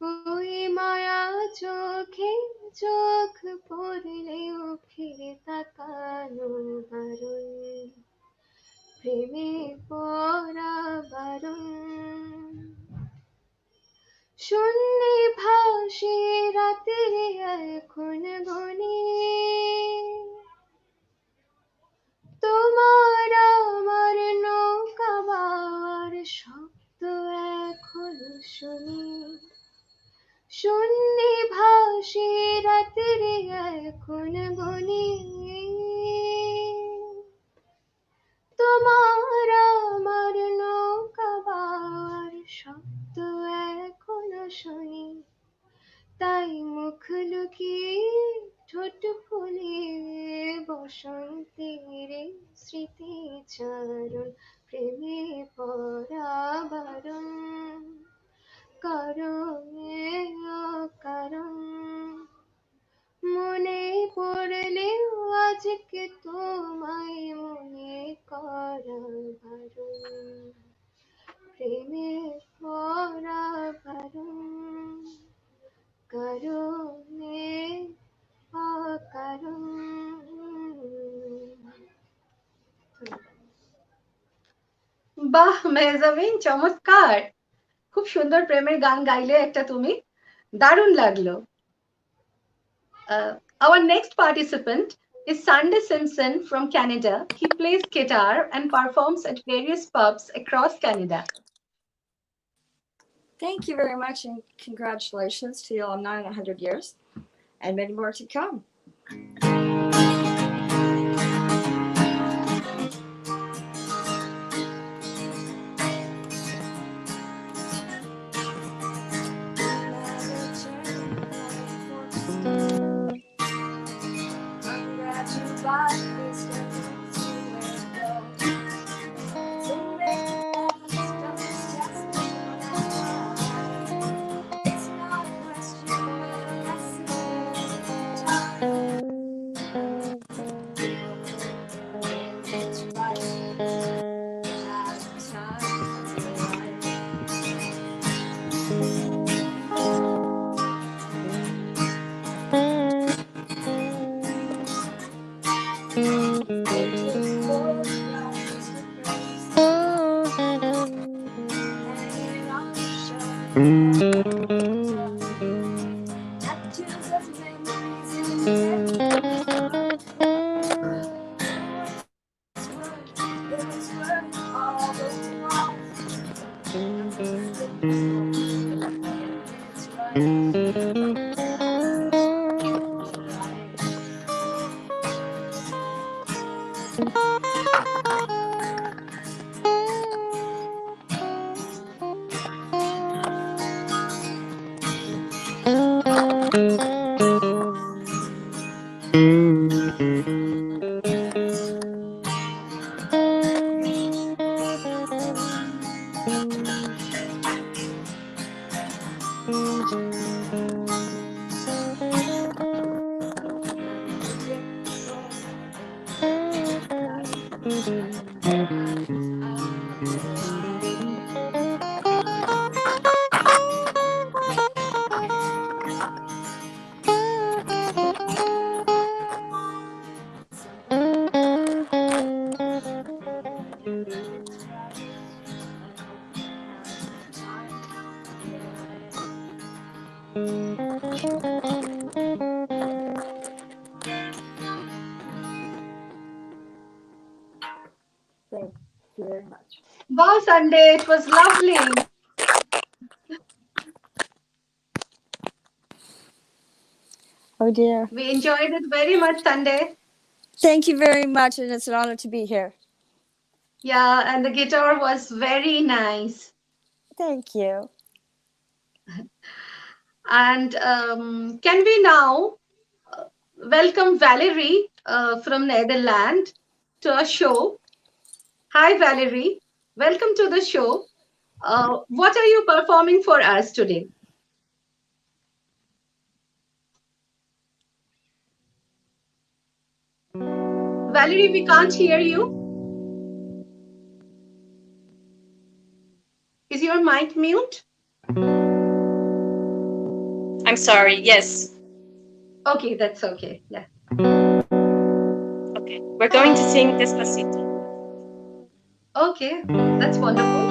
ওই মায়া চোখে চোখ পড়লেও ফিরে তাকানো বারণ প্রেমে পড়া বারণ শূন্যে ভাসে রাতের এখন গনে তোমার আমার নৌকা বার শব্দ এখন শুনি শূন্যে ভাসে রাত্রি এখন বনে তোমার আমার নৌকাবার শব্দ এখনো শুনি তাই মুখ লুকিয়ে ঠোঁট ফুলিয়ে বসন্তের স্মৃতি চারণ প্রেমে পরাবরণ কারণে অকারণ মনে পড়লে আজকে তোমায় মনে করা বারণ প্রেমে পরাবরণ কারণে অকারণ। বাহ মেহজাবিন, চমৎকার, খুব সুন্দর প্রেমের গান গাইলে একটা তুমি, দারুণ লাগলো। Our next participant is Sandy Simpson from Canada. He plays guitar and performs at various pubs across Canada. Thank you very much, and congratulations to the alumni on 100 years, and many more to come. Thank you very much. Wow, Sunday, it was lovely. Oh dear. We enjoyed it very much, Sunday. Thank you very much, and it's an honor to be here. Yeah, and the guitar was very nice. Thank you. And can we now welcome Valerie from Netherlands to our show? Hi, Valerie. Welcome to the show. What are you performing for us today? Valerie, we can't hear you. Is your mic mute? I'm sorry, yes. Okay, that's okay. Yeah. Okay, we're going to sing Despacito. Okay, that's wonderful.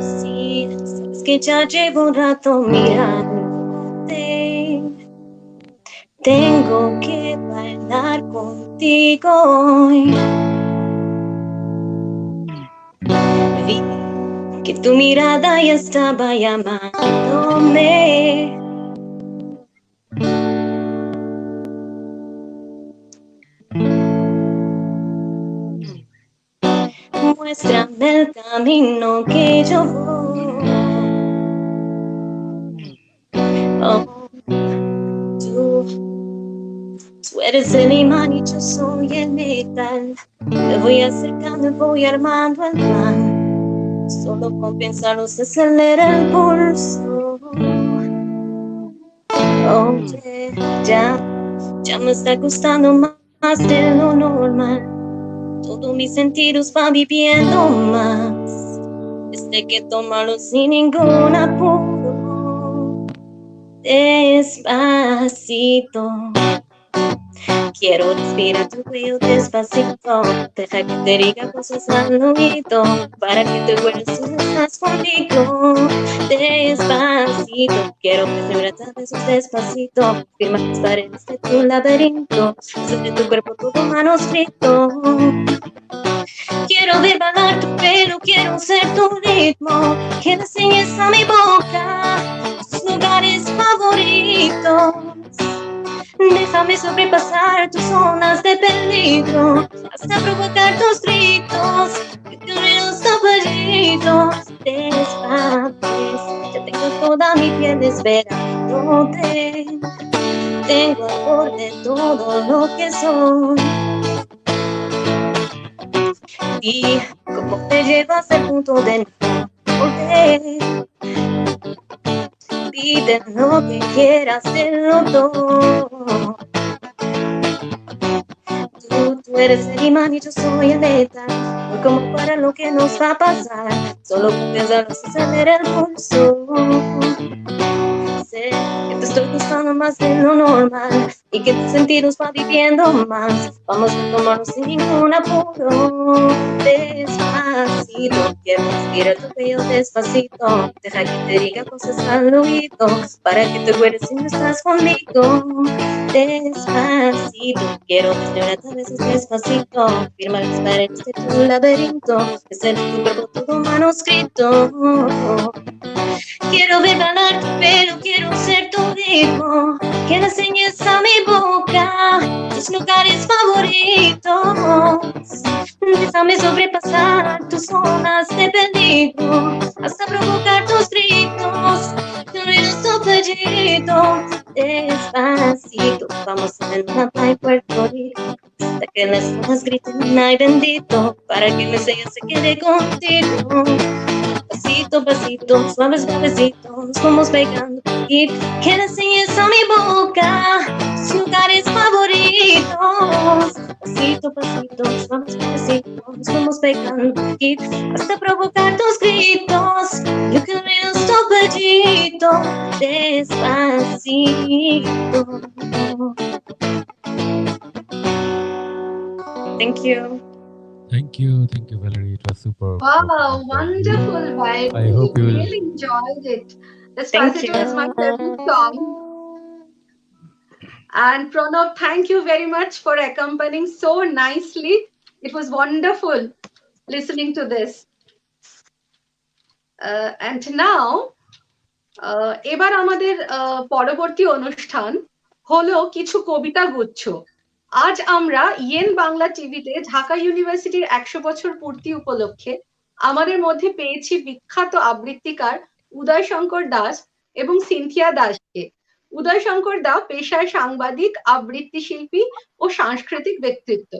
Sí, sabes que ya llevo un rato mirándote. Tengo que bailar contigo hoy. Vi que tu mirada ya estaba llamándome. Muéstrame el camino que yo voy. Oh, tú eres el imán y yo soy el metal. Me voy acercando y voy armando el plan. Solo con pensarlo se acelera el pulso. Oye, ya me está costando más de lo normal. Todos mis sentidos van viviendo más. Desde que tomarlo sin ningún apuro. Despacito. Quiero respirar tu cuello despacito. Deja que te diga cosas al oído. Para que te vuelvas si no estás conmigo. Despacito. Quiero que te abrazas besos despacito. Firma las paredes de tu laberinto. Hacer de tu cuerpo todo manuscrito. Quiero ver bailar tu pelo, quiero ser tu ritmo. Que le enseñes a mi boca tus lugares favoritos. Déjame sobrepasar tus zonas de peligro hasta provocar tus gritos. Que los zapallitos despacio. Ya tengo toda mi piel esperándote. Tengo al borde todo lo que soy. Y cómo te llevas al punto de no volver. Pide lo que quieras, hacerlo todo. Tú eres el imán y yo soy el metal. Voy como para lo que nos va a pasar. Solo con pensarlo se acelera el pulso. Sé que te estoy gustando más de lo normal y que tus sentidos van viviendo más. Vamos a tomarnos sin ningún apuro. Despacito, quiero respirar tu cuello despacito. Deja que te diga cosas al oído para que te acuerdes si no estás conmigo. Despacito, quiero desnudarte a veces despacito. Firma las paredes de tu laberinto. Hacer de tu cuerpo todo manuscrito. Quiero ver bailar tu pelo, quiero ser tu ritmo. Que le enseñes a mi boca tus lugares favoritos. Déjame sobrepasar tus zonas de peligro hasta provocar tus gritos. Ruidos totallitos. Despacito, vamos a en una playa en Puerto Rico. Hasta que las olas griten, ay bendito, para que mi sello se quede contigo. Pasito, pasito, suave, suavecito, nos vamos pegando y que le enseñes a mi boca tus lugares favoritos. Pasito, pasito, suave, suavecito, nos vamos pegando y hasta provocar tus gritos. You can read un topallito despacito. Thank you. Thank you, Valerie. It was super. Wow, wonderful vibe. I hope you will. Really enjoyed it. Thank Despacito you. is my favorite song. And Pranav, thank you very much for accompanying so nicely. It was wonderful listening to this. And now, এবার আমাদের পরবর্তী অনুষ্ঠান হলো কিছু কবিতা গুচ্ছ। আজ আমরা yen Bangla টিভিতে ঢাকা ইউনিভার্সিটির 100 বছর পূর্তি উপলক্ষে আমাদের মধ্যে পেয়েছি বিখ্যাত আবৃত্তিকার উদয় শঙ্কর দাস এবং সিনথিয়া দাসকে। উদয় শঙ্কর দা পেশায় সাংবাদিক, আবৃত্তি শিল্পী ও সাংস্কৃতিক ব্যক্তিত্ব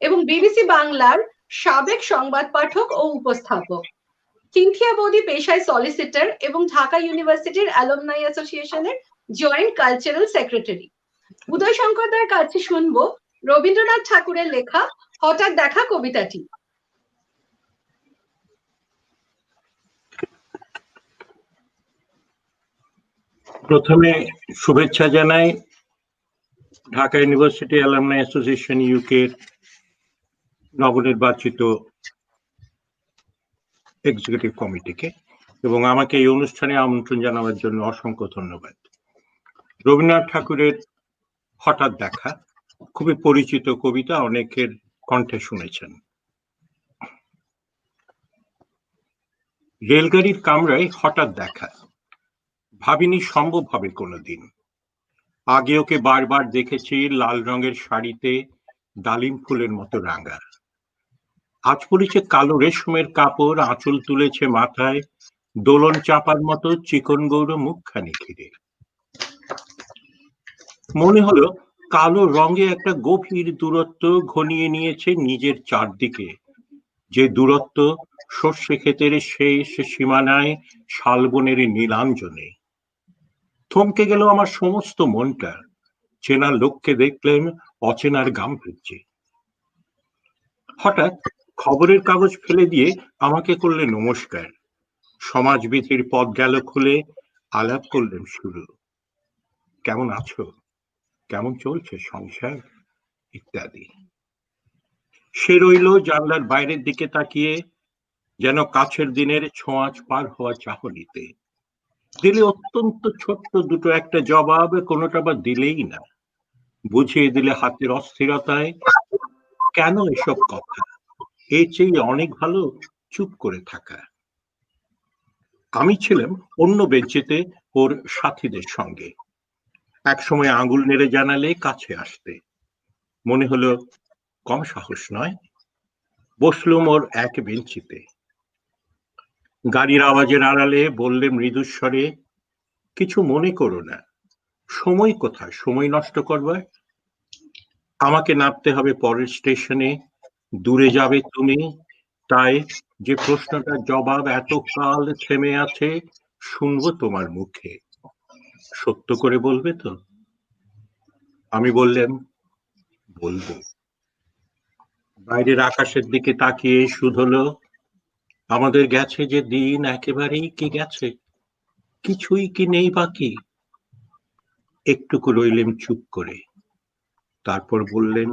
এবং বিবিসি বাংলার সাবেক সংবাদ পাঠক ও উপস্থাপক। সিনথিয়া বৌদি পেশায় সলিসিটর এবং ঢাকা ইউনিভার্সিটির অ্যালুমনাই অ্যাসোসিয়েশনের জয়েন্ট কালচারাল সেক্রেটারি। উদয় শঙ্কর দার কাছে শুনবো রবীন্দ্রনাথ ঠাকুরের লেখা হঠাৎ দেখা কবিতাটি। প্রথমে শুভেচ্ছা জানাই Dhaka university alumni association UK নবনির্বাচিত এক্সিকিউটিভ কমিটিকে এবং আমাকে এই অনুষ্ঠানে আমন্ত্রণ জানাবার জন্য অসংখ্য ধন্যবাদ। রবীন্দ্রনাথ ঠাকুরের হঠাৎ দেখা খুবই পরিচিত কবিতা, অনেকের কণ্ঠে শুনেছেন। রেলগাড়ির কামরায় হঠাৎ দেখা, ভাবিনি সম্ভব হবে কোনোদিন। আগে ওকে বারবার দেখেছি লাল রঙের শাড়িতে ডালিম ফুলের মতো রাঙা। আজ পরেছে কালো রেশমের কাপড়, আঁচল তুলেছে মাথায়, দোলন চাপার মতো চিকন গৌর মুখখানি ঘিরে। মনে হলো কালো রঙে একটা গভীর দূরত্ব ঘনিয়ে নিয়েছে নিজের চারদিকে, যে দূরত্ব সর্ষে ক্ষেতের শেষ সীমানায় শালবনের নীলাঞ্জনে। থমকে গেল আমার সমস্ত মনটা, চেনা লোককে দেখলেন অচেনার গাম্ভীর্যে। হঠাৎ খবরের কাগজ ফেলে দিয়ে আমাকে করলে নমস্কার, সমাজবিধির পথ গেল খুলে, আলাপ করলেন শুরু। কেমন আছো, কেমন চলছে সংসার, ইত্যাদি। সে রইল জানলার বাইরের দিকে তাকিয়ে, যেন কাছের দিনের ছোঁয়াচ পার হওয়া চাহনিতে। দিলে অত্যন্ত ছোট্ট দুটো একটা জবাব, কোনোটা বা দিলেই না, বুঝিয়ে দিলে হাতের অস্থিরতায় কেন এসব কথা, এর চেয়ে অনেক ভালো চুপ করে থাকা। আমি ছিলাম অন্য বেঞ্চিতে ওর সাথীদের সঙ্গে। একসময় আঙুল নেড়ে জানালে কাছে আসতে, মনে হলো কম সাহস নয়। বসলুম ওর এক বেঞ্চিতে। গাড়ির আওয়াজের আড়ালে বললে মৃদুস্বরে, কিছু মনে করো না, সময় কোথায় সময় নষ্ট করবার। আমাকে নামতে হবে পরের স্টেশনে, দূরে যাবে তুমি, তাই যে প্রশ্নটার জবাব এতকাল থেমে আছে শুনবো তোমার মুখে, সত্য করে বলবে তো? আমি বললাম বলবো। বাইরের আকাশের দিকে তাকিয়ে শুধলো, আমাদের গেছে যে দিন একেবারেই কি গেছে, কিছুই কি নেই বাকি। একটুকু রইলেন চুপ করে, তারপর বললেন,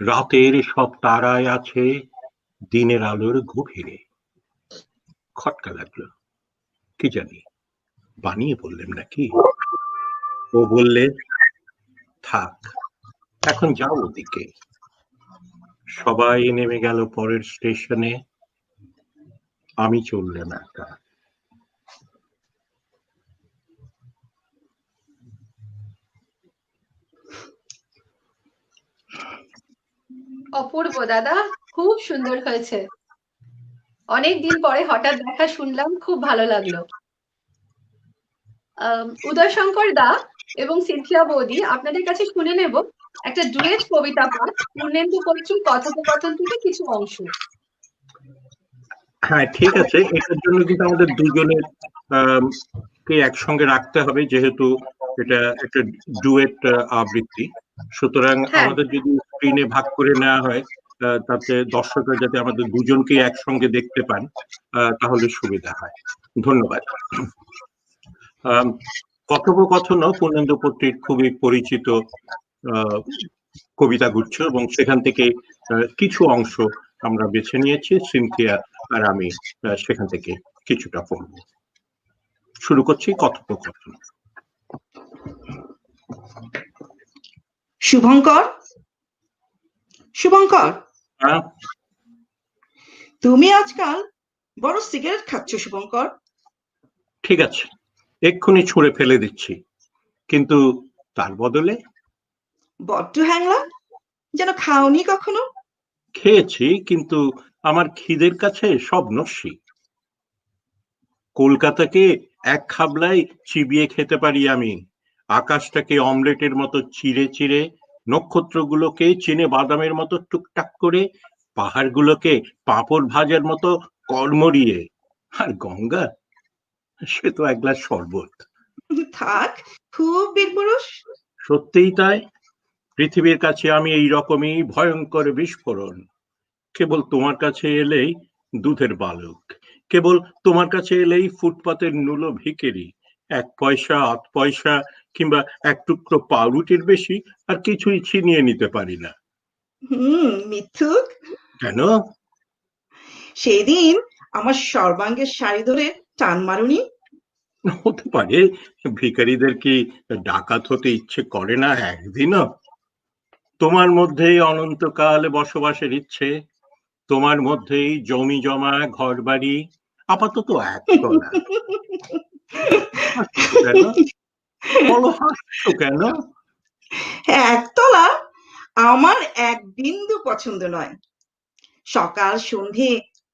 রাতের সব তারায় আছে দিনের আলোর গভীরে। খটকা লাগলো, কি জানি বানিয়ে বললেন নাকি। ও বললে, থাক এখন যাও ওদিকে। সবাই নেমে গেল পরের স্টেশনে, আমি চললাম একা। অপূর্ব দাদা, খুব সুন্দর হয়েছে। অনেক দিন পরে হঠাৎ দেখা শুনলাম, খুব ভালো লাগলো। উদয়শঙ্কর দা এবং সিনথিয়া বৌদি, আপনাদের কাছে শুনে নেব একটা ডুয়েট কবিতা পাঠ, পূর্ণেন্দু কর্তৃক কথোপকথন থেকে কিছু অংশ। হ্যাঁ ঠিক আছে, এটার জন্য কিন্তু আমাদের দুজনের কে একসঙ্গে রাখতে হবে, যেহেতু এটা একটা ডুয়েট আবৃত্তি। সুতরাং আমাদের যদি স্ক্রিনে ভাগ করে নেওয়া হয়, তাতে দর্শকরা যাতে আমাদের দুজনকে একসঙ্গে দেখতে পান, তাহলে সুবিধা হয়। ধন্যবাদ। কথোপকথন পূর্ণেন্দু কর্তৃক খুবই পরিচিত কবিতা গুচ্ছ, এবং সেখান থেকে কিছু অংশ আমরা বেছে নিয়েছি, সিনথিয়া আর আমি সেখান থেকে কিছুটা পড়ব। শুরু করছি কথোপকথন। শুভঙ্কর, শুভঙ্কর, তুমি আজকাল বড় সিগারেট খাচ্ছ শুভঙ্কর। ঠিক আছে, এক্ষুনি ছুঁড়ে ফেলে দিচ্ছি, কিন্তু তার বদলে? বড্ড হ্যাংলা, যেন খাওনি কখনো। খেয়েছি, কিন্তু আমার খিদের কাছে সব নস্যি। কলকাতাকে এক খাবলায় চিবিয়ে খেতে পারি আমি, আকাশটাকে অমলেটের মতো চিড়ে চিড়ে, নক্ষত্রগুলোকে চিনে বাদামের মতো টুকটাক করে, পাহাড়গুলোকে পাঁপড় ভাজার মতো কড়মড়িয়ে, আর গঙ্গা সে তো এক গ্লাস শরবত। থাক, খুব বীরপুরুষ। সত্যিই তাই, পৃথিবীর কাছে আমি এই রকমই ভয়ঙ্কর বিস্ফোরণ। কেবল তোমার কাছে এলেই দুধের বালক, কেবল তোমার কাছে এলেই ফুটপাতের নুলো ভিখারি, 1 পয়সা 8 পয়সা কিংবা এক টুকরো পাউরুটির বেশি আর কিছুই ছিনিয়ে নিতে পারি না। মিথ্যুক। কেন? সেদিন আমার সর্বাঙ্গের শাড়ি ধরে টান মারুনি? হতে পারে, ভিখারিদের কি ডাকাত হতে ইচ্ছে করে না একদিনও? তোমার মধ্যেই অনন্তকাল বসবাসের ইচ্ছে, তোমার মধ্যেই জমি জমা ঘর বাড়ি, আপাতত একতলা। হাসছো কেন? বলো, হাসছো কেন? একতলা আমার এক বিন্দু পছন্দ নয়। সকাল সন্ধে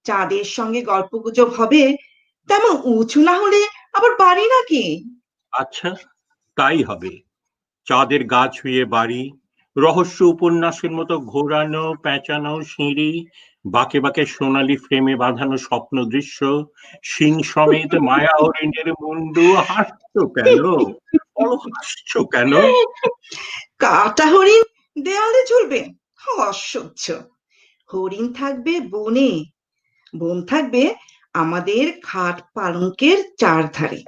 চাঁদের সঙ্গে গল্পগুজব হবে, তেমন উঁচু না হলে আবার বাড়ি নাকি? আচ্ছা, তাই হবে। চাঁদের গা ছুঁয়ে বাড়ি, রহস্য উপন্যাসের মতো ঘোরানো পেঁচানো সিঁড়ি, বাঁকে বাঁকে সোনালী ফ্রেমে বাঁধানো স্বপ্ন দৃশ্য, সিং সমেত মায়া হরিণের মুন্ডু। হাসছো কেন? বলো, হাসছো কেন? কাটা হরিণ দেয়ালে ঝুলবে, অসহ্য। হরিণ থাকবে বনে, বন থাকবে আমাদের খাট পালঙ্কের চারধারে।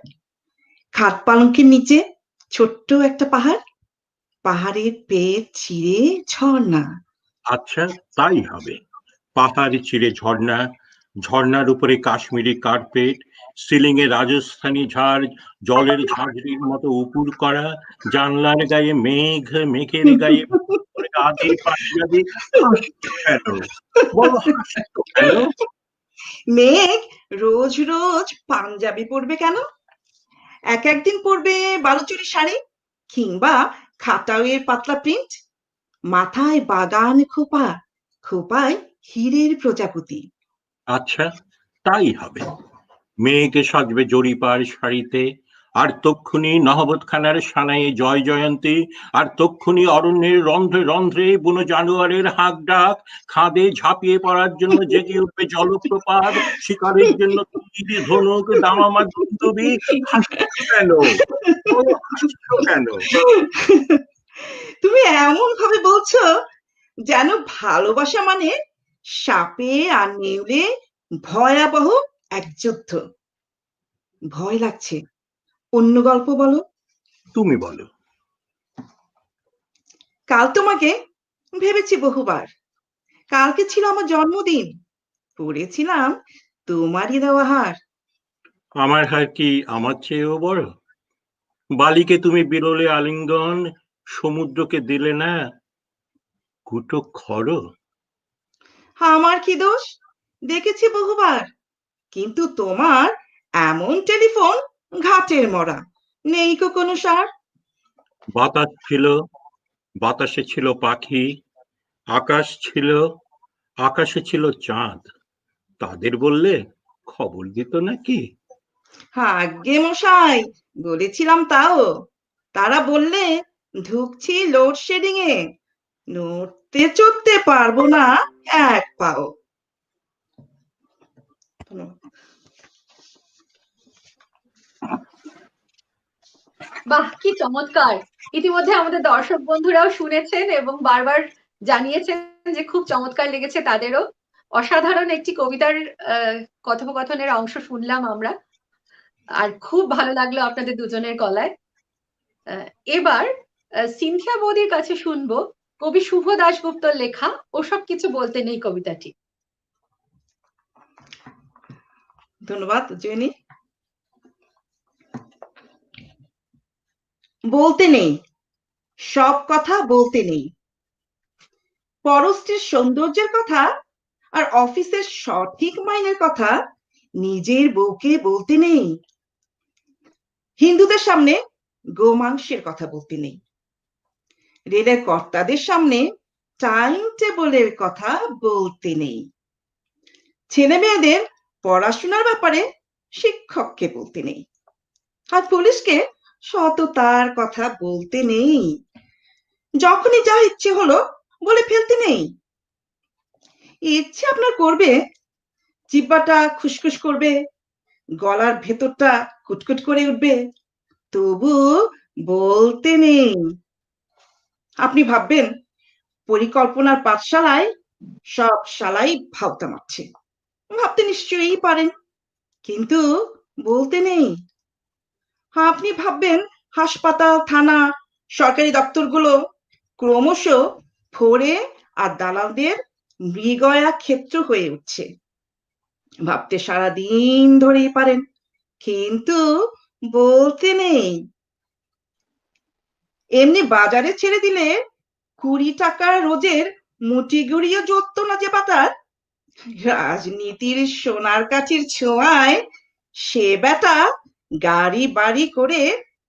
খাট পালঙ্কের নিচে ছোট্ট একটা পাহাড়, পাহাড়ের পেট চিরে ঝর্ণা। আচ্ছা, তাই হবে। পাহাড় চিড়ে ঝর্ণা, ঝর্ণার উপরে কাশ্মীরি কার্পেট, সিলিং এ রাজস্থানী ঝাড়, জলের ঝাঁঝরির মতো উপুর করা, জানলার গায়ে মেঘ, মেঘের গায়ে আধি পাঞ্জাবি। হাসছো কেন? বলো, হাসছো কেন? মেঘ রোজ রোজ পাঞ্জাবি পরবে কেন? একদিন পরবে বালুচরি শাড়ি, কিংবা খাটাওয়ের পাতলা প্রিন্ট, মাথায় বাগান খোপা, খোপায় হীরের প্রজাপতি। আচ্ছা, তাই হবে। মেয়েকে সাজবে জরিপার শাড়িতে, আর তক্ষুনি নহবতখানার সানায়ে জয় জয়ন্তী, আর তক্ষুনি অরণ্যের রন্ধ্রে রন্ধ্রে বুনো জানোয়ারের হাঁক ডাক, খাদে ঝাঁপিয়ে পড়ার জন্য জেগে উঠবে জলপ্রপাত, শিকারের জন্য তীর ধনুক দামামা দুন্দুবি। হাসছো কেন? বলো, হাসছো কেন? তুমি এমন ভাবে বলছো যেন ভালোবাসা মানে সাপে আর নেউলে ভয়াবহ এক যুদ্ধ। ভয় লাগছে, অন্য গল্প বলো। তুমি বলো। কাল তোমাকে ভেবেছি বহুবার। কালকে ছিল আমার জন্মদিন, পড়েছিলাম তোমারই দেওয়া হার। আমার হার কি আমার চেয়েও বড়? বালিকে তুমি বিরলে আলিঙ্গন, সমুদ্রকে দিলে না কুটো খড়। আমার কি দোষ? দেখেছি বহুবার, কিন্তু তোমার এমন টেলিফোন ঘাটের মরা, নেই কো কোনো সার। বাতাস ছিল, বাতাসে ছিল পাখি, আকাশ ছিল, আকাশে ছিল চাঁদ। তাদের বললে খবর দিত নাকি? আজ্ঞে মশাই, বলেছিলাম তাও। তারা বললে ঢুকছি লোডশেডিং এ, নড়তে চড়তে পারবো না এক পাও। বাহ, কি চমৎকার! ইতিমধ্যে আমাদের দর্শক বন্ধুরাও শুনেছেন এবং বারবার জানিয়েছেন যে খুব চমৎকার লেগেছে তাদেরও। অসাধারণ একটি কবিতার কথোপকথনের অংশ শুনলাম আমরা, আর খুব ভালো লাগলো আপনাদের দুজনের গলায়। এবার সিনথিয়া বৌদির কাছে শুনবো কবি শুভ দাশগুপ্তর লেখা ওসব কিছু বলতে নেই কবিতাটি। ধন্যবাদ জয়নী। বলতে নেই, সব কথা বলতে নেই। পরস্ত্রীর সৌন্দর্যের কথা আর অফিসের সঠিক মাইনের কথা নিজের বউকে বলতে নেই। হিন্দুদের সামনে গোমাংসের কথা বলতে নেই। রেলের কর্তাদের সামনে টাইম টেবলের কথা বলতে নেই। ছেলে মেয়েদের পড়াশোনার ব্যাপারে শিক্ষককে বলতে নেই। আর পুলিশকে সততার কথা বলতে নেই। যখনই যা ইচ্ছে হলো বলে ফেলতে নেই। ইচ্ছে আপনার করবে, জিহ্বাটা খুসখুস করবে, গলার ভেতরটা কুটকুট করে উঠবে, তবু বলতে নেই। আপনি ভাববেন পরিকল্পনার পাঠশালায় সব শালাই ভাওতা মারছে। ভাবতে নিশ্চয়ই পারেন, কিন্তু বলতে নেই। আপনি ভাববেন হাসপাতাল, থানা, সরকারি দপ্তরগুলো ক্রমশ ফোরে আর দালালদের মৃগয়া ক্ষেত্র হয়ে উঠছে। ভাবতে সারাদিন ধরেই পারেন, কিন্তু বলতে নেই। এমনি বাজারে ছেড়ে দিলে 20 টাকা রোজের মুটি গুড়িয়ে জড়তো না যে পাতার, রাজনীতির সোনার কাঠির ছোঁয়ায় সে বেটা গাড়ি বাড়ি করে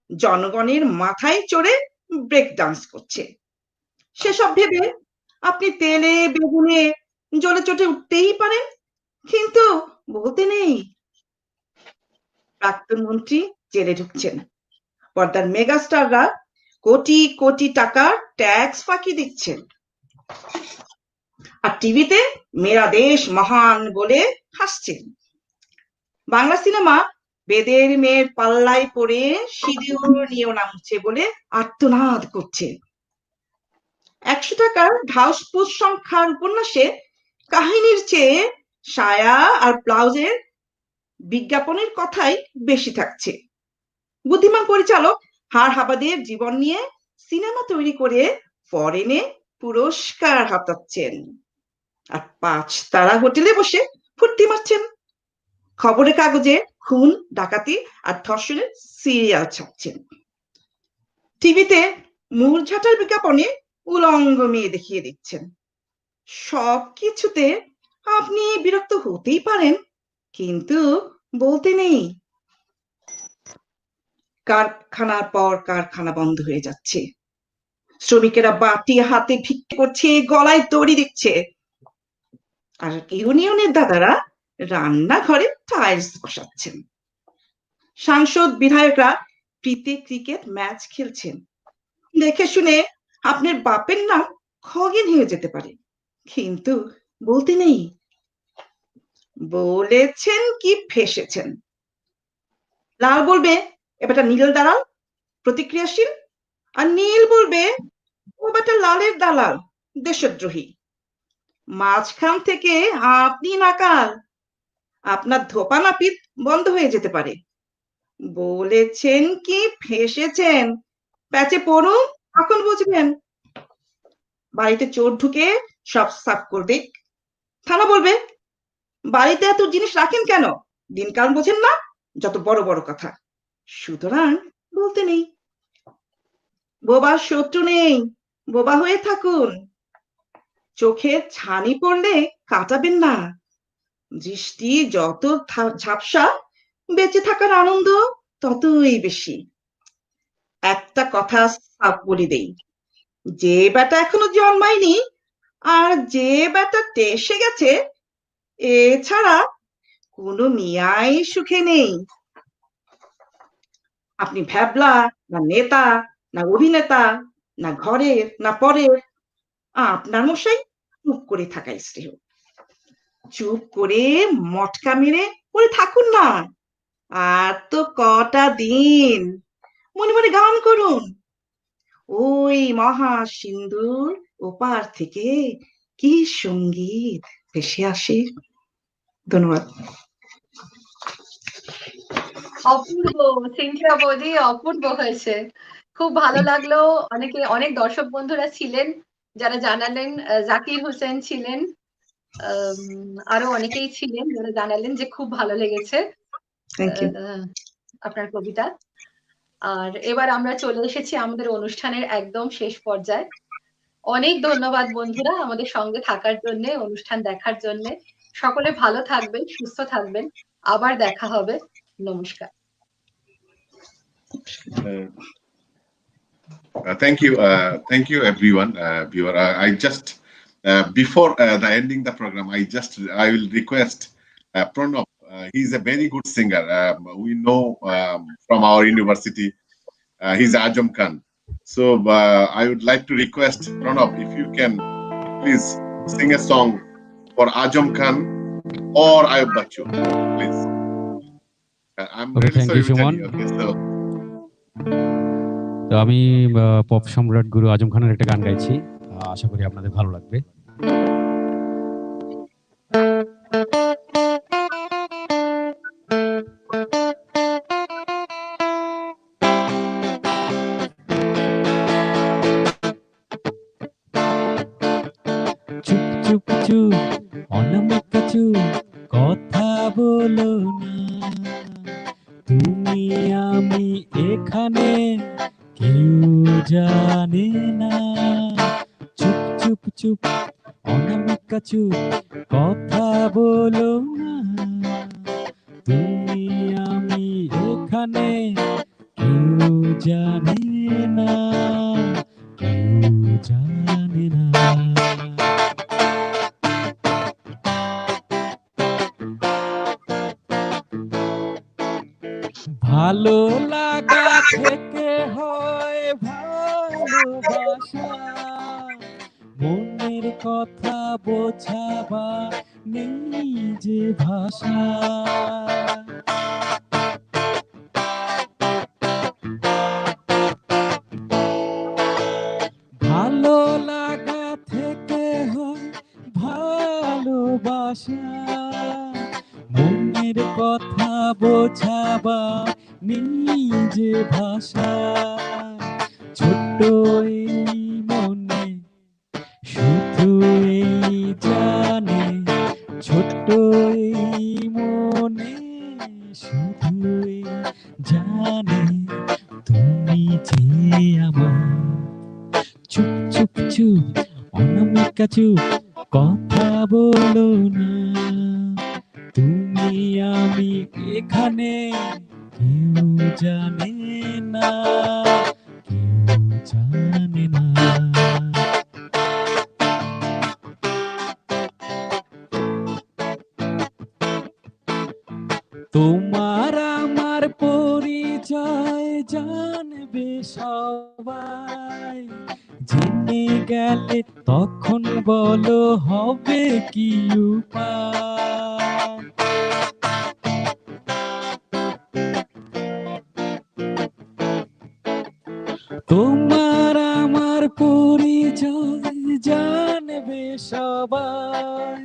জনগণের মাথায় চড়ে ব্রেক ডান্স করছে। সেসব ভেবে আপনি তেলে বেগুনে জ্বলে চটে উঠতেই পারেন, কিন্তু বলতে নেই প্রাক্তন মন্ত্রী জেলে ঢুকছেন, পর্দার মেগাস্টাররা কোটি কোটি টাকা ট্যাক্স ফাঁকি দিচ্ছেন, আর টিভিতে মেরা দেশ মহান বলে হাসছেন। বাংলা সিনেমা বেদের মেয়ের পাল্লায় পড়ে সিঁদুর নিয়েও নামছে বলে আর্তনাদ করছে। 100 টাকার ঘাসপুস সংখ্যার উপন্যাসে কাহিনীর চেয়ে সায়া আর ব্লাউজের বিজ্ঞাপনের কথাই বেশি থাকছে। বুদ্ধিমান পরিচালক হাবাদের জীবন নিয়ে সিনেমা তৈরি করে ফরেনে পুরস্কার হাতাচ্ছেন, আর 5 তারা হোটেলে বসে ফুর্তি মারছেন। খবরের কাগজে খুন ডাকাতি আর ধর্ষণের সিরিয়াল ছাপছেন। টিভিতে মূলঝাটার বিজ্ঞাপনে উলঙ্গ মেয়ে দেখিয়ে দিচ্ছেন। সবকিছুতে আপনি বিরক্ত হতেই পারেন, কিন্তু বলতে নেই কারখানার পর কারখানা বন্ধ হয়ে যাচ্ছে। শ্রমিকেরা বাটি হাতে ভিক্ষে করছে, গলায় দড়ি দিচ্ছে, আর ইউনিয়নের দাদারা রান্নাঘরে টাইলস বসাচ্ছেন। সাংসদ বিধায়করা প্রীতি ক্রিকেট ম্যাচ খেলছেন। দেখে শুনে আপনার বাপের নাম খগেন হয়ে যেতে পারে, কিন্তু বলতে নেই বলেছেন কি ফেসেছেন। লাল বলবে এবারটা নীল দালাল প্রতিক্রিয়াশীল, আর নীল বলবে ও বেটা লালের দালাল দেশদ্রোহী। মাঝখান থেকে আপনি নাকাল, আপনার ধোপা নাপিত বন্ধ হয়ে যেতে পারে। বলেছেন কি ফেসেছেন, প্যাচে পড়ুন, এখন বুঝবেন। বাড়িতে চোর ঢুকে সব সাফ করবে, থানা বলবে বাড়িতে এত জিনিস রাখেন কেন, দিনকাল বোঝেন না, যত বড় বড় কথা। সুতরাং বলতে নেই বোবার শত্রু নেই, বোবা হয়ে থাকুন। চোখে ছানি পড়লে কাটাবেন না, দৃষ্টি যত ঝাপসা বেঁচে থাকার আনন্দ ততই বেশি। একটা কথা সাফ বলে দেই, যে বেটা এখনো জন্মায়নি আর যে বেটা এসে গেছে, এছাড়া কোনো মিয়াই সুখে নেই। আপনি ভ্যাবলা না নেতা না অভিনেতা না ঘরের না পরের, আপনার মশাই চুপ করে থাকাই শ্রেয়। চুপ করে মটকা মেরে পড়ে থাকুন না, আর তো কটা দিন। মনে মনে গান করুন, ওই মহা সিন্ধুর ওপার থেকে কি সঙ্গীত ভেসে আসে। ধন্যবাদ। অপূর্ব সিনথিয়া বৌদি, অপূর্ব হয়েছে, খুব ভালো লাগলো। অনেক দর্শক বন্ধুরা ছিলেন যারা জানালেন, জাকির হোসেন ছিলেন, আরো অনেকেই ছিলেন যারা জানালেন যে খুব ভালো লেগেছে আপনার কবিতা। আর এবার আমরা চলে এসেছি আমাদের অনুষ্ঠানের একদম শেষ পর্যায়ে। অনেক ধন্যবাদ বন্ধুরা আমাদের সঙ্গে থাকার জন্য, অনুষ্ঠান দেখার জন্য। সকলে ভালো থাকবেন, সুস্থ থাকবেন, আবার দেখা হবে। নমস্কার। Thank you everyone. Viewer, I just before the ending the program, I will request Pranab. He's a very good singer. We know from our university. He's Ajam Khan. So I would like to request Pranab, if you can please sing a song for Ajam Khan or Ayub Bachchan, please. I'm Okay, really thank sorry you, Shimon. Okay, so তো আমি pop সম্রাট গুরু আজম খানের একটা গান গাইছি, আশা করি আপনাদের ভালো লাগবে। চুপ চুপ চুপ অনামিকা চুপ, কথা বলো না, তুমি আমি এখানে কেউ জানে না, চুপ চুপ চুপ অনামিকা চুপ, কথা বলো না। তুমি আমি এখানে কেউ জানে না, কেউ জানে না। ভালো লাগা থেকে হয় ভালোবাসা, মনের কথা বোঝাবা নেই যে ভাষা। ভালো লাগা থেকে হয় ভালোবাসা, মনের কথা বোঝাবা নেই যে ভাষা। ছোট্ট এই মনে শুধু এই জানে, ছোট্ট এই মনে শুধু এই জানে, তুমি যে আমার। চুপ চুপ চুপ অনামিকা চুপ, কথা বলো না। তুমি আমি এখানে কেউ জানে না, কেউ জানে না। তোমার আমার পরিচয় জানবে সবাই, জেনে গেলে তখন বলো হবে কি উপায়। তোমার আমার পরিচয় জানবে সবাই,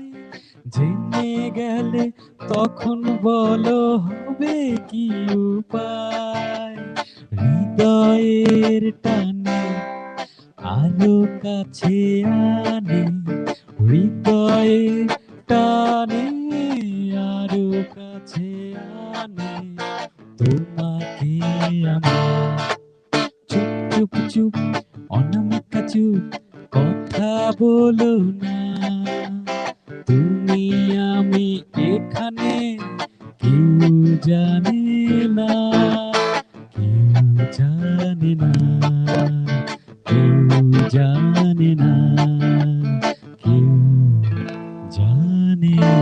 জেনে গেলে তখন বলো হবে কি উপায়। হৃদয়ের টানে আরো কাছে আনে, হৃদয়ের টানে আরো কাছে আনে, তোমাকে আমার। চুপ চুপ চুপ অনামিকা চুপ, কথা বলো না। তুমি আমি এখানে কেউ জানে না, কেউ জানে না, কেউ জানে না, কেউ জানে না।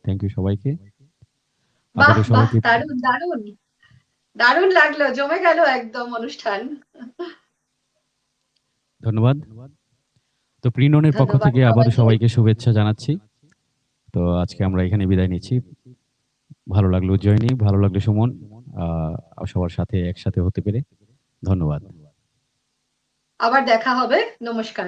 থ্যাংক ইউ সবাইকে। বাহ আবারও বাহ, সবাইকে দারুণ দারুণ দারুণ লাগলো, জমে গেল একদম অনুষ্ঠান। ধন্যবাদ। তো প্রিননের পক্ষ ধন্যবাদ থেকে আবারও সবাইকে। সবাইকে শুভেচ্ছা জানাচ্ছি। তো আজকে আমরা এখানে বিদায় নিচ্ছি। ভালো লাগলো জয়নী, ভালো লাগলো সুমন, সবার সাথে একসাথে হতে পেরে। ধন্যবাদ। আবার দেখা হবে, নমস্কার।